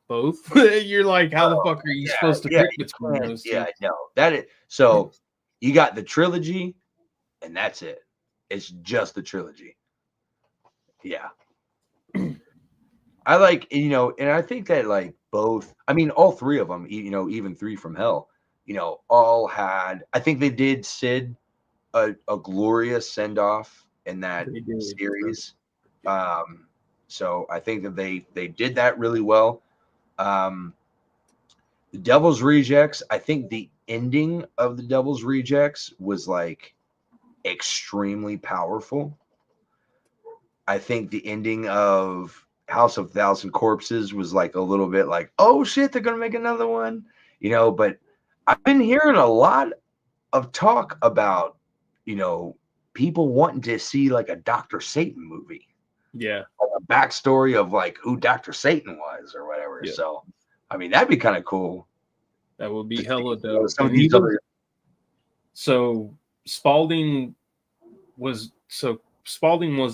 Both. You're like, how the fuck are you supposed to pick between those two? Yeah, no. That is so. You got the trilogy, and that's it. It's just the trilogy. Yeah. I like, and I think that like both. I mean, all three of them. Even Three from Hell. All had. I think they did Sid a glorious send off in that series. So I think that they did that really well. The Devil's Rejects, I think the ending of the Devil's Rejects was like extremely powerful. I think the ending of House of 1,000 Corpses was like a little bit like, oh shit, they're gonna make another one, but I've been hearing a lot of talk about, people wanting to see like a Dr. Satan movie. Yeah. Like a backstory of like who Dr. Satan was or whatever. Yeah. So I mean, that'd be kind of cool. That would be hella dope. Some of these other... So Spalding was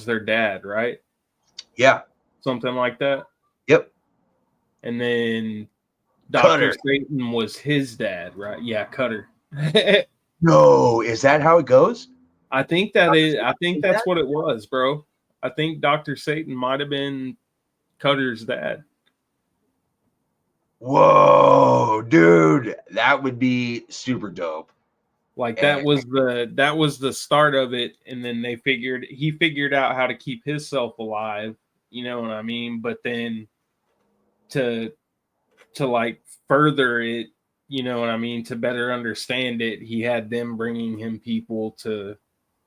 their dad, right? Yeah. Something like that. Yep. And then Dr. Satan was his dad, right? Yeah, Cutter. No, is that how it goes? I think that's what it was, bro. I think Dr. Satan might have been Cutter's dad. Whoa, dude, that would be super dope. Like that was the start of it, and then he figured out how to keep himself alive, you know what I mean? But then to like further it, you know what I mean, to better understand it, he had them bringing him people to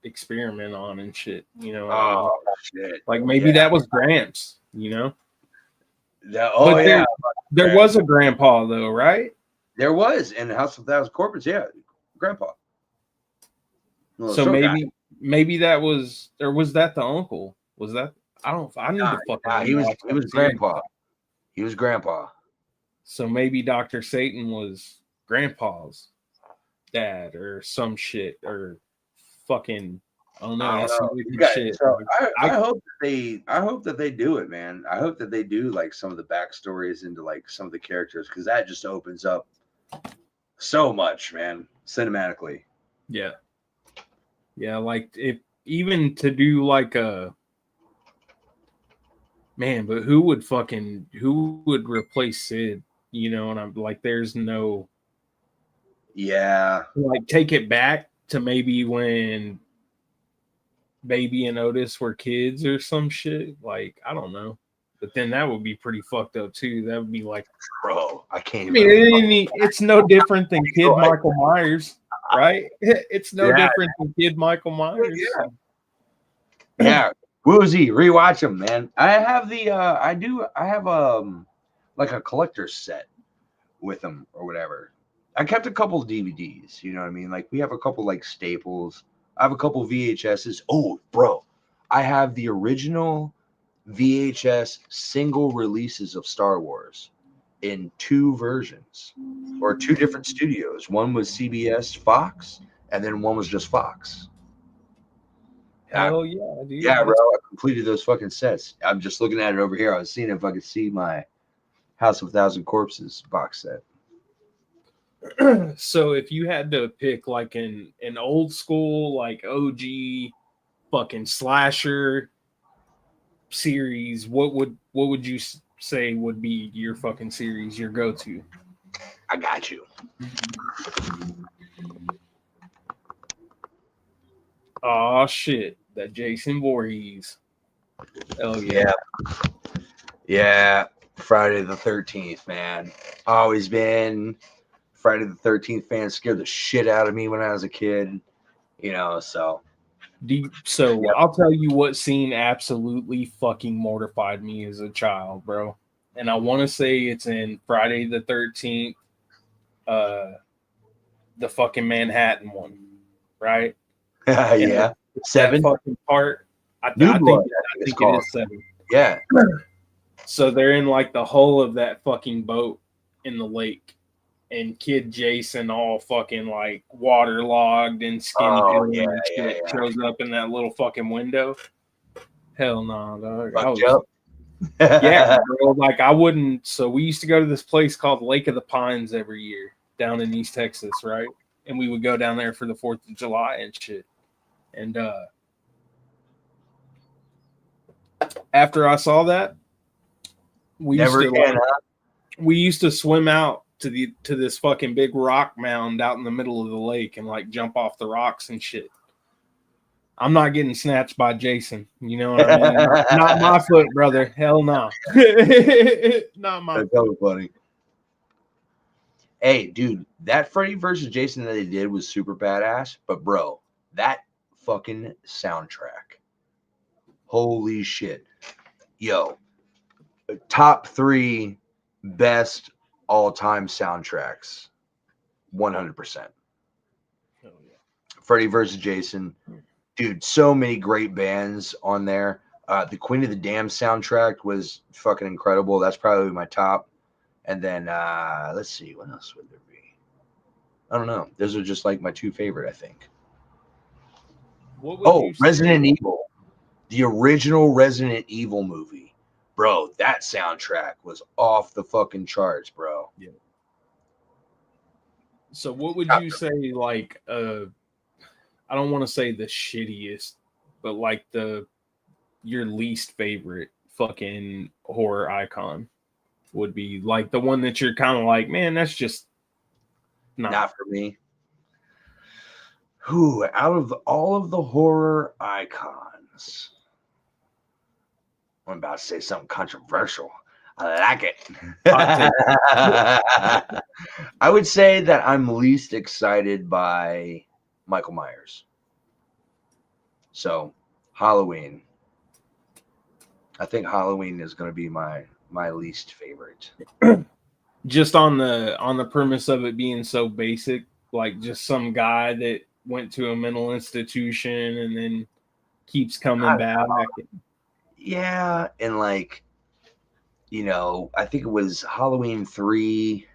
experiment on and shit, you know what I mean? Shit. Like maybe that was Gramps, you know? There was a grandpa though, right? There was in the House of 1,000 Corpses, yeah, grandpa. So maybe that was, or was that the uncle? Was that, I need to fucking. He was grandpa. He was grandpa. So maybe Dr. Satan was grandpa's dad or some shit, or fucking, I don't know. Shit. So I hope that they do it, man. I hope that they do like some of the backstories into like some of the characters, because that just opens up so much, man, cinematically. Yeah. Yeah, like if even to do like a man, but who would replace Sid? You know, and I'm like, there's no, like take it back to maybe when Baby and Otis were kids or some shit. Like, I don't know. But then that would be pretty fucked up too. That would be like, bro, I can't. I mean, it's no different than Kid Michael Myers, right? It's no different than Kid Michael Myers. Yeah. Woozy, rewatch them, man. I have like a collector's set with them or whatever. I kept a couple of DVDs, you know what I mean? Like we have a couple like staples. I have a couple VHSs. Oh, bro, I have the original VHS single releases of Star Wars in 2 versions or 2 different studios. One was CBS Fox, and then one was just Fox. Hell yeah, dude. Yeah, bro. I completed those fucking sets. I'm just looking at it over here. I was seeing if I could see my House of a Thousand Corpses box set. So if you had to pick like an old school, like OG fucking slasher series, what would you say would be your fucking series, your go-to? I got you. Oh shit, that Jason Voorhees. Hell yeah. Yeah. Friday the 13th, man. Always been Friday the 13th fan. Scared the shit out of me when I was a kid, you know, so. Yep. I'll tell you what scene absolutely fucking mortified me as a child, bro. And I want to say it's in Friday the 13th, the fucking Manhattan one, right? Yeah. 7 fucking part. I New think Blood, it is 7. Yeah. So they're in like the hull of that fucking boat in the lake, and kid Jason, all fucking like waterlogged and skin peeling and shit, shows up in that little fucking window. Hell no, dog. Yeah, bro. Like I wouldn't. So we used to go to this place called Lake of the Pines every year down in East Texas, right? And we would go down there for the 4th of July and shit. And after I saw that, we used to swim out to this fucking big rock mound out in the middle of the lake and like jump off the rocks and shit. I'm not getting snatched by Jason. You know what I mean? Not my foot, brother. Hell no. Not my foot. That was funny. Hey, dude, that Freddy versus Jason that they did was super badass. But bro, that fucking soundtrack. Holy shit. Yo, top 3 best all-time soundtracks. 100%. Oh, yeah. Freddy versus Jason. Dude, so many great bands on there. The Queen of the Dam soundtrack was fucking incredible. That's probably my top. And then let's see, what else would there be? I don't know. Those are just like my 2 favorite, I think. Resident Evil. The original Resident Evil movie. Bro, that soundtrack was off the fucking charts, bro. Yeah. So what would you say, like, I don't want to say the shittiest, but like your least favorite fucking horror icon would be, like the one that you're kind of like, man, that's just not for me. Who out of all of the horror icons? I'm about to say something controversial. I like it. I would say that I'm least excited by Michael Myers. So, Halloween. I think Halloween is going to be my least favorite. Just on the premise of it being so basic, like just some guy that went to a mental institution and then keeps coming back. Yeah, and like, you know, I think it was Halloween 3,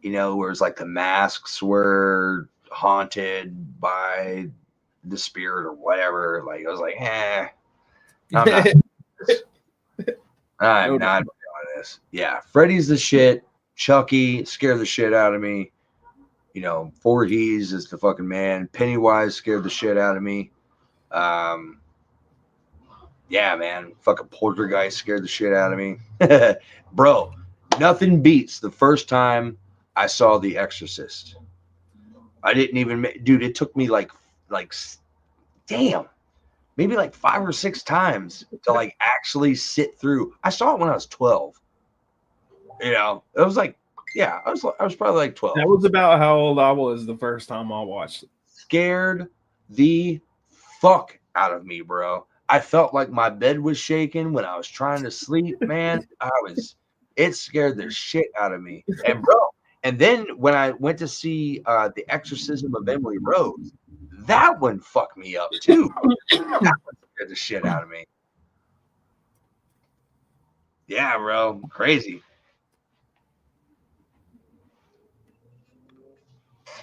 you know, where it's like the masks were haunted by the spirit or whatever. Like, I was like, I'm not doing this. Yeah, Freddy's the shit. Chucky scared the shit out of me. You know, Voorhees is the fucking man. Pennywise scared the shit out of me. Yeah, man. Fucking Poltergeist scared the shit out of me. Bro, nothing beats the first time I saw The Exorcist. I didn't even, dude, it took me like, damn, maybe like 5 or 6 times to like actually sit through. I saw it when I was 12. You know, it was like, yeah, I was probably like 12. That was about how old I was the first time I watched it. Scared the fuck out of me, bro. I felt like my bed was shaking when I was trying to sleep, man. It scared the shit out of me. And bro, and then when I went to see The Exorcism of Emily Rose, that one fucked me up too. That one scared the shit out of me. Yeah, bro. Crazy.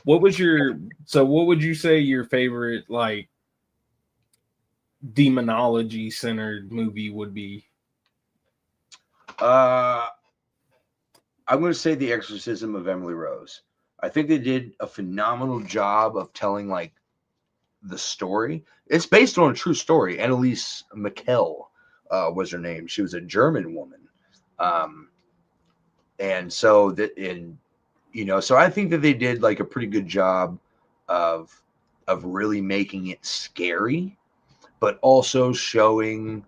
What would you say your favorite like demonology centered movie would be? I'm going to say The Exorcism of Emily Rose. I think they did a phenomenal job of telling like the story. It's based on a true story. Annalise Mikel was her name. She was a German woman. And so that so I think that they did like a pretty good job of really making it scary, but also showing,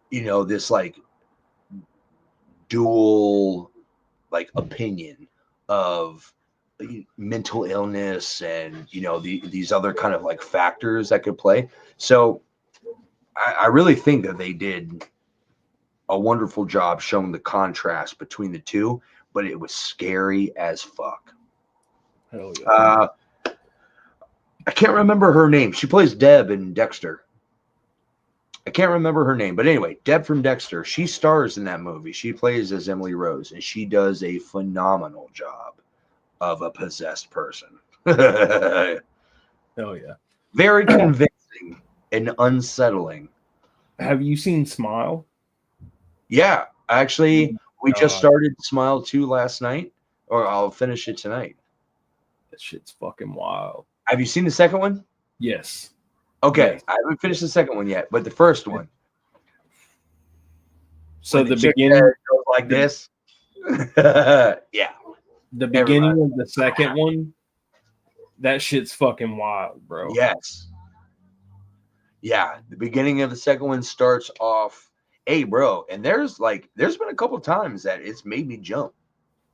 this like dual like opinion of mental illness and these other kind of like factors that could play. So I really think that they did a wonderful job showing the contrast between the two, but it was scary as fuck. Hell yeah. I can't remember her name. She plays Deb in Dexter. I can't remember her name, but anyway, Deb from Dexter, she stars in that movie. She plays as Emily Rose, and she does a phenomenal job of a possessed person. Hell yeah. Very convincing and unsettling. Have you seen Smile? Yeah, actually, we just God. started Smile 2 last night, or I'll finish it tonight. That shit's fucking wild. Have you seen the second one? Yes. Okay, Yes. I haven't finished the second one yet, but the first one. So when the chick beginning goes like this. Yeah. the beginning of the second one, that shit's fucking wild, bro. Yes. Yeah, the beginning of the second one starts off, hey, bro, and there's been a couple times that it's made me jump.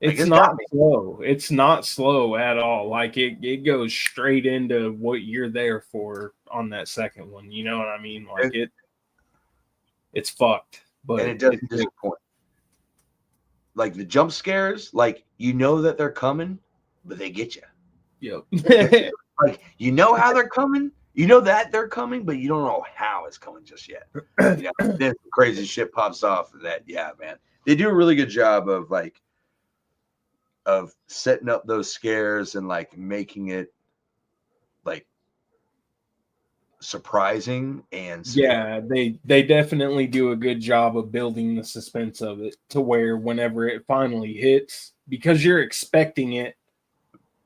Like, It's not slow. It's not slow at all. Like it goes straight into what you're there for on that second one. You know what I mean? Like it's fucked, but and it doesn't disappoint. Like the jump scares, like you know that they're coming, but they get you. Yep. Like you know how they're coming, you know that they're coming, but you don't know how it's coming just yet. Then crazy shit pops off. That man, they do a really good job of setting up those scares and like making it like surprising and scary. They definitely do a good job of building the suspense of it to where whenever it finally hits, because you're expecting it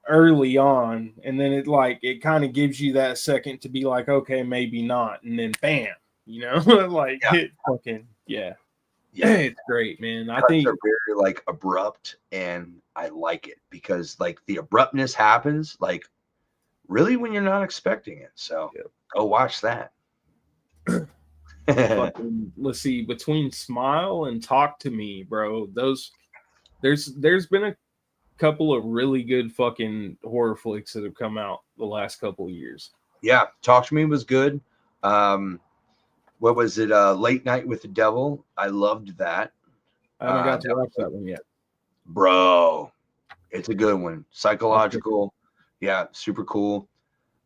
early on, and then it kind of gives you that second to be like, okay, maybe not, and then bam, it fucking it's great, man. I think they're very like abrupt, and I like it because like the abruptness happens like really when you're not expecting it. So go watch that. Let's see, between Smile and Talk to Me, bro, there's been a couple of really good fucking horror flicks that have come out the last couple of years. Yeah, Talk to Me was good. What was it? Late Night with the Devil. I loved that. I haven't got to watch that one yet. Bro, it's a good one. Psychological. Yeah, super cool.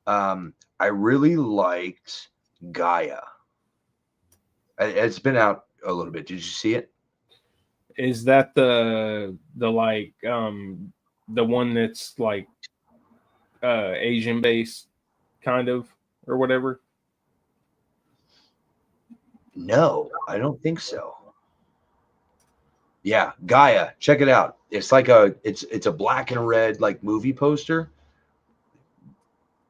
I really liked Gaia. It's been out a little bit. Did you see it? Is that the one that's like Asian based kind of or whatever? No, I don't think so. Yeah, Gaia. Check it out. It's like it's a black and red like movie poster.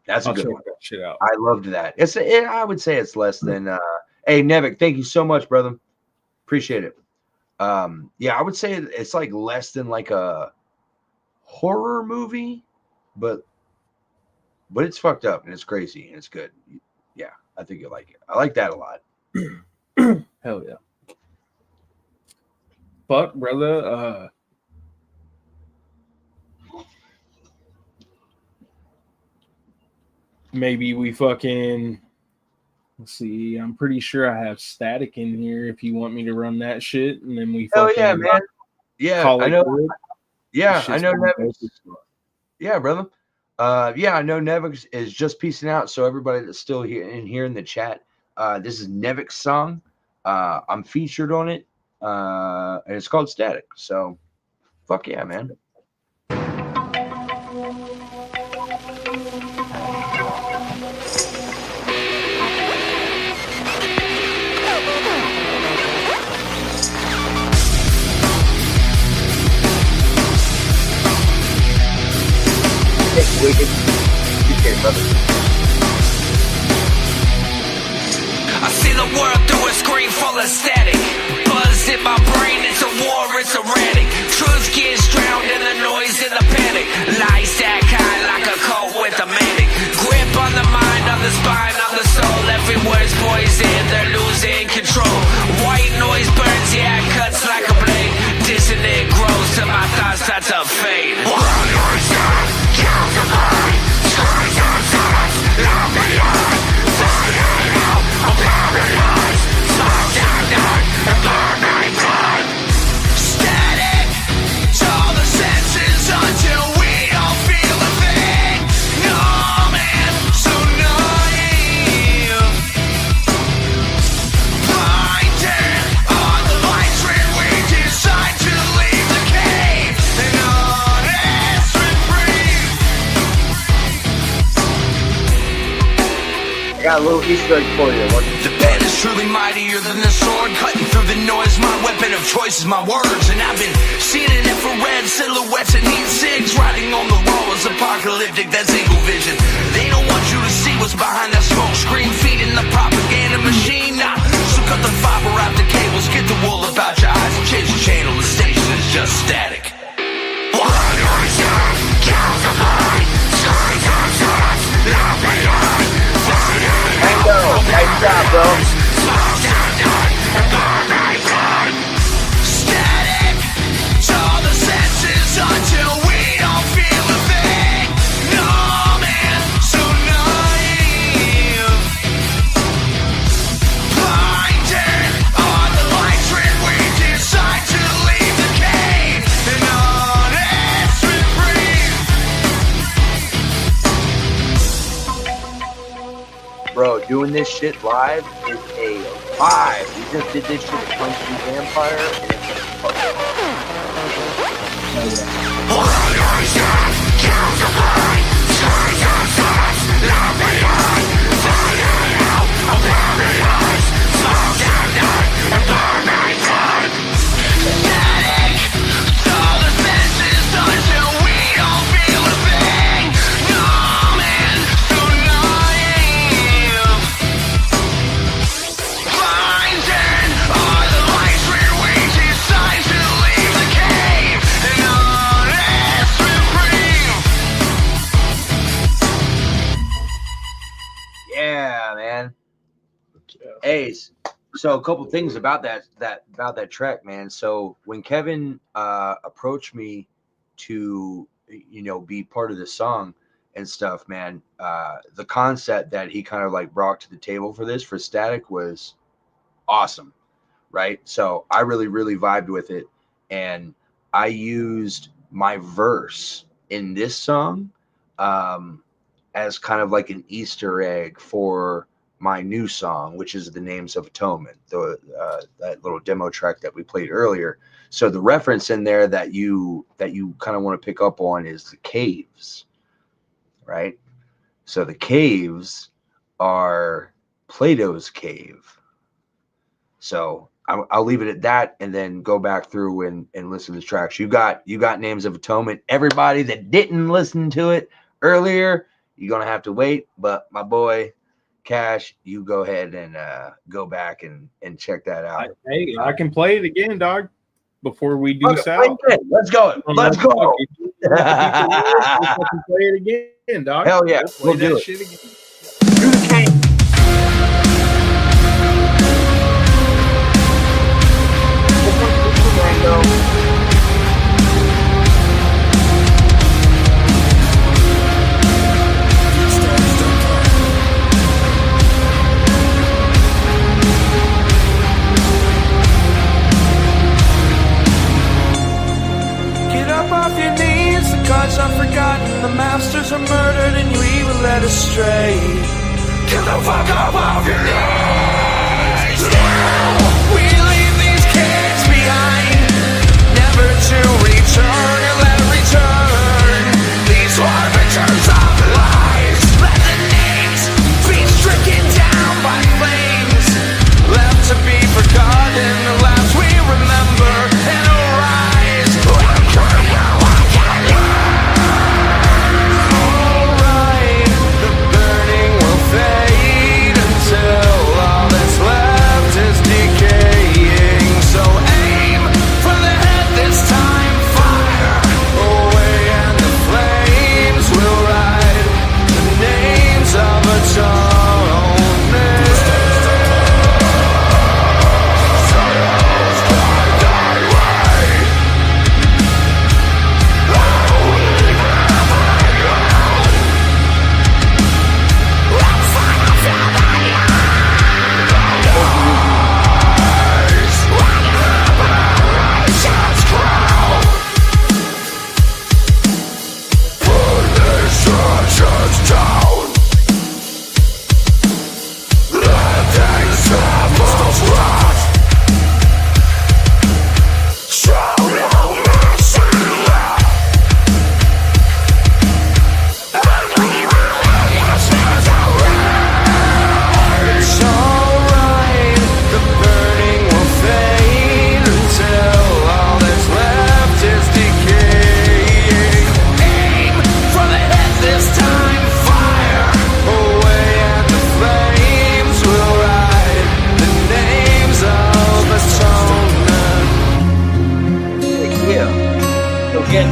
That's a good one. That shit out. I loved that. I would say it's less than hey Nevik, thank you so much, brother. Appreciate it. I would say it's like less than like a horror movie, but it's fucked up and it's crazy and it's good. Yeah, I think you like it. I like that a lot. Hell yeah. Fuck, brother. Maybe we fucking let's see. I'm pretty sure I have static in here if you want me to run that shit, and then we fucking yeah, man. Yeah, I know. Good. Yeah, I know Nevik. Yeah, brother. I know Nevik is just piecing out. So everybody that's still here in the chat, this is Nevik's song. I'm featured on it. and it's called Static. So, fuck yeah, man. I see the world through a screen full of static. Buzz in my brain, it's a war, it's erratic. Truth gets drowned in the noise and the panic. Lies stack high like a cold with a manic. Grip on the mind, on the spine, on the soul. Every word's poison, they're losing control. White noise burns, yeah, it cuts like a blade. Dissonant grows till my thoughts start to fade. White noise kills the mind. Skies on silence, love beyond. Fire out, I'm paralyzed. Smoke down, down, and burn my blood. Static, to all the senses until we don't feel a thing. No man, so naive. Blinded on the lights when we decide to leave the cave. And honest reprieve. I got a little Easter egg for you. The pen is truly mightier than the sword, cutting through the noise. My weapon of choice is my words, and I've been seeing in infrared silhouettes and heat sigs, riding on the rollers, apocalyptic. That's eagle vision. They don't want you to see what's behind that smoke screen, feeding the propaganda machine. Nah, so cut the fiber out the cables, get the wool about your eyes, and change the channel. The station is just static. One noise kills the mind. Skies on silence, love beyond. Nice job, bro. Static, to all the senses until we don't feel a thing. No man, so naive. Blinded on the lights when we decide to leave the cave. And honest reprieve. Bro, doing this shit live is a vibe. We just did this shit at Punch the Vampire, and it's fucking Hey, so a couple things about that track, man. So when Kevin approached me to be part of the song and stuff, man, the concept that he kind of like brought to the table for this for Static was awesome, right? So I really vibed with it, and I used my verse in this song as kind of like an Easter egg for my new song, which is The Names of Atonement, that little demo track that we played earlier. So the reference in there that you kind of want to pick up on is the caves, right? So the caves are Plato's cave. So I'll leave it at that, and then go back through and listen to the tracks. You got Names of Atonement. Everybody that didn't listen to it earlier, you're gonna have to wait. But my boy Cash, you go ahead and go back and check that out. Hey, I can play it again, dog. Before we do South, let's go. Let's go. I can play it again, dog. Hell yeah, we'll do that it. shit again. Do the cane. Are forgotten, the masters are murdered, and we were led astray. Get the fuck up off your knees! We leave these kids behind.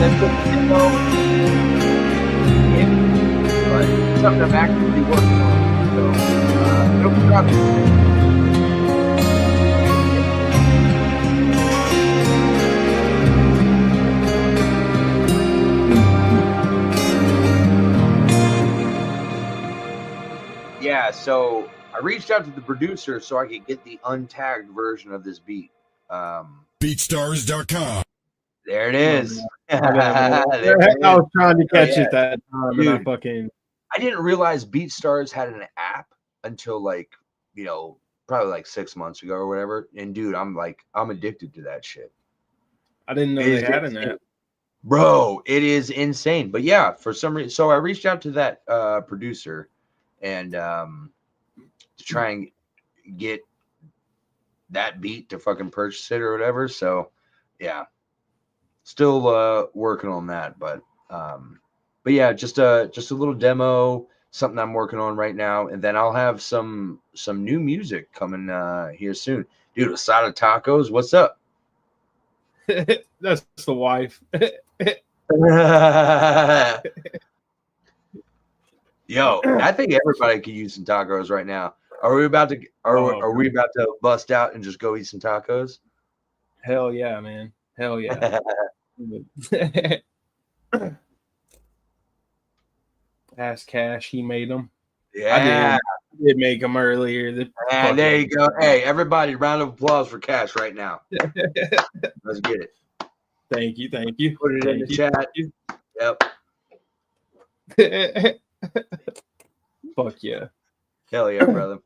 then put the demo in. But it's something I'm actively working on. So it'll be dropping. Yeah, so I reached out to the producer so I could get the untagged version of this beat. Beatstars.com. There it is. I was trying to catch it that time, Dude, and I didn't realize BeatStars had an app until probably like 6 months ago or whatever. And dude, I'm addicted to that shit. I didn't know they had an app. Bro, it is insane. But yeah, for some reason, so I reached out to that producer and to try and get that beat to fucking purchase it or whatever. So yeah, still working on that, but yeah, just a little demo, something I'm working on right now, and then I'll have some new music coming here soon. Dude, Asada Tacos, what's up? That's the wife. Yo, I think everybody could use some tacos right now. Are we about to bust out and just go eat some tacos? Hell yeah, man. Hell yeah. Ask Cash, he made them. Yeah, I did make them earlier. There you go. Hey, everybody, round of applause for Cash right now. Let's get it. Thank you. Put it in the chat. Yep. Fuck yeah. Hell yeah, brother.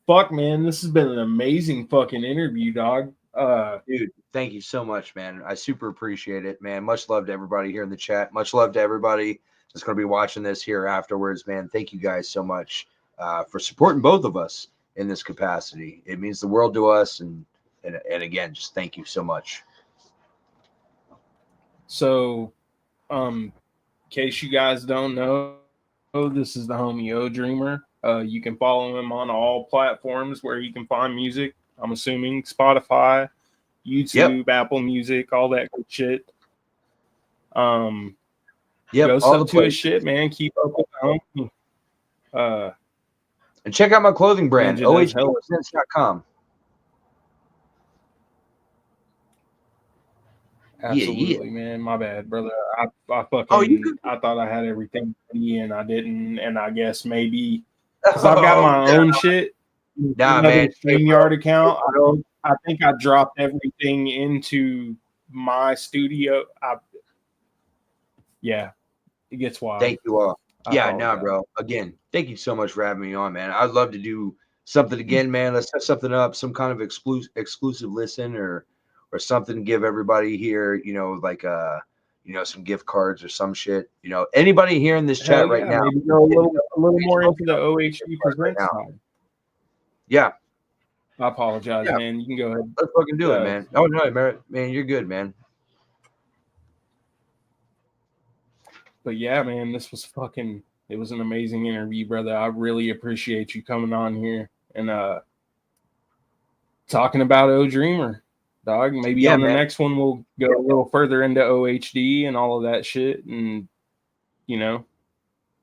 Fuck, man. This has been an amazing fucking interview, dog. Dude, thank you so much, man. I super appreciate it, man. Much love to everybody here in the chat. Much love to everybody that's going to be watching this here afterwards, man. Thank you guys so much for supporting both of us in this capacity. It means the world to us, and again, just thank you so much. So, in case you guys don't know, this is the homie OhDreamer. You can follow him on all platforms where you can find music. I'm assuming Spotify, YouTube, Apple Music, all that good shit. Go sub to his shit, man. Keep up with the homie. And check out my clothing brand, OhhDreamer.com. Absolutely, man. My bad, brother. I thought I had everything ready and I didn't, and I guess maybe because I've got my own shit. Nah, man. StreamYard account. I think I dropped everything into my studio. Yeah, it gets wild. Thank you all. Bro. Again, thank you so much for having me on, man. I'd love to do something again, man. Let's set something up, some kind of exclusive listen or something to give everybody here, some gift cards or some shit. Anybody here in this chat right now. Maybe go a little more into the OhD presents side. Yeah. I apologize, man. You can go ahead. Let's fucking do it, man. Oh no, man, you're good, man. But yeah, man, it was an amazing interview, brother. I really appreciate you coming on here and talking about OhDreamer, dog. Maybe on the next one we'll go a little further into OHD and all of that shit and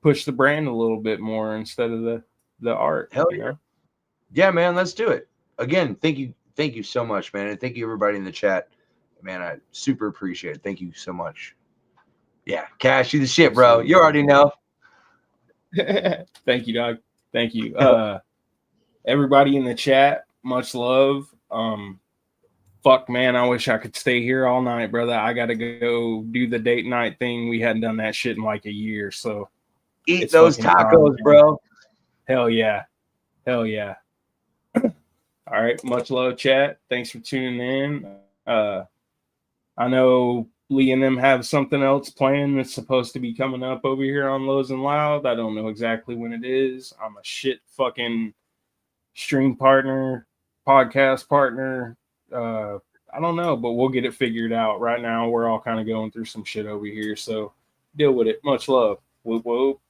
push the brand a little bit more instead of the art. Hell yeah. Yeah, man, let's do it. Again, thank you so much, man. And thank you everybody in the chat. Man, I super appreciate it. Thank you so much. Yeah, Cash, you the shit, bro. You already know. Thank you, dog. Thank you. Everybody in the chat, much love. Fuck, man, I wish I could stay here all night, brother. I got to go do the date night thing. We hadn't done that shit in like a year, so. Eat those tacos, bro. Hell yeah. Hell yeah. All right, much love, chat. Thanks for tuning in. I know Lee and them have something else planned that's supposed to be coming up over here on Lows and Loud. I don't know exactly when it is. I'm a shit fucking stream partner, podcast partner. I don't know, but we'll get it figured out. Right now, we're all kind of going through some shit over here, so deal with it. Much love. Whoop, whoop.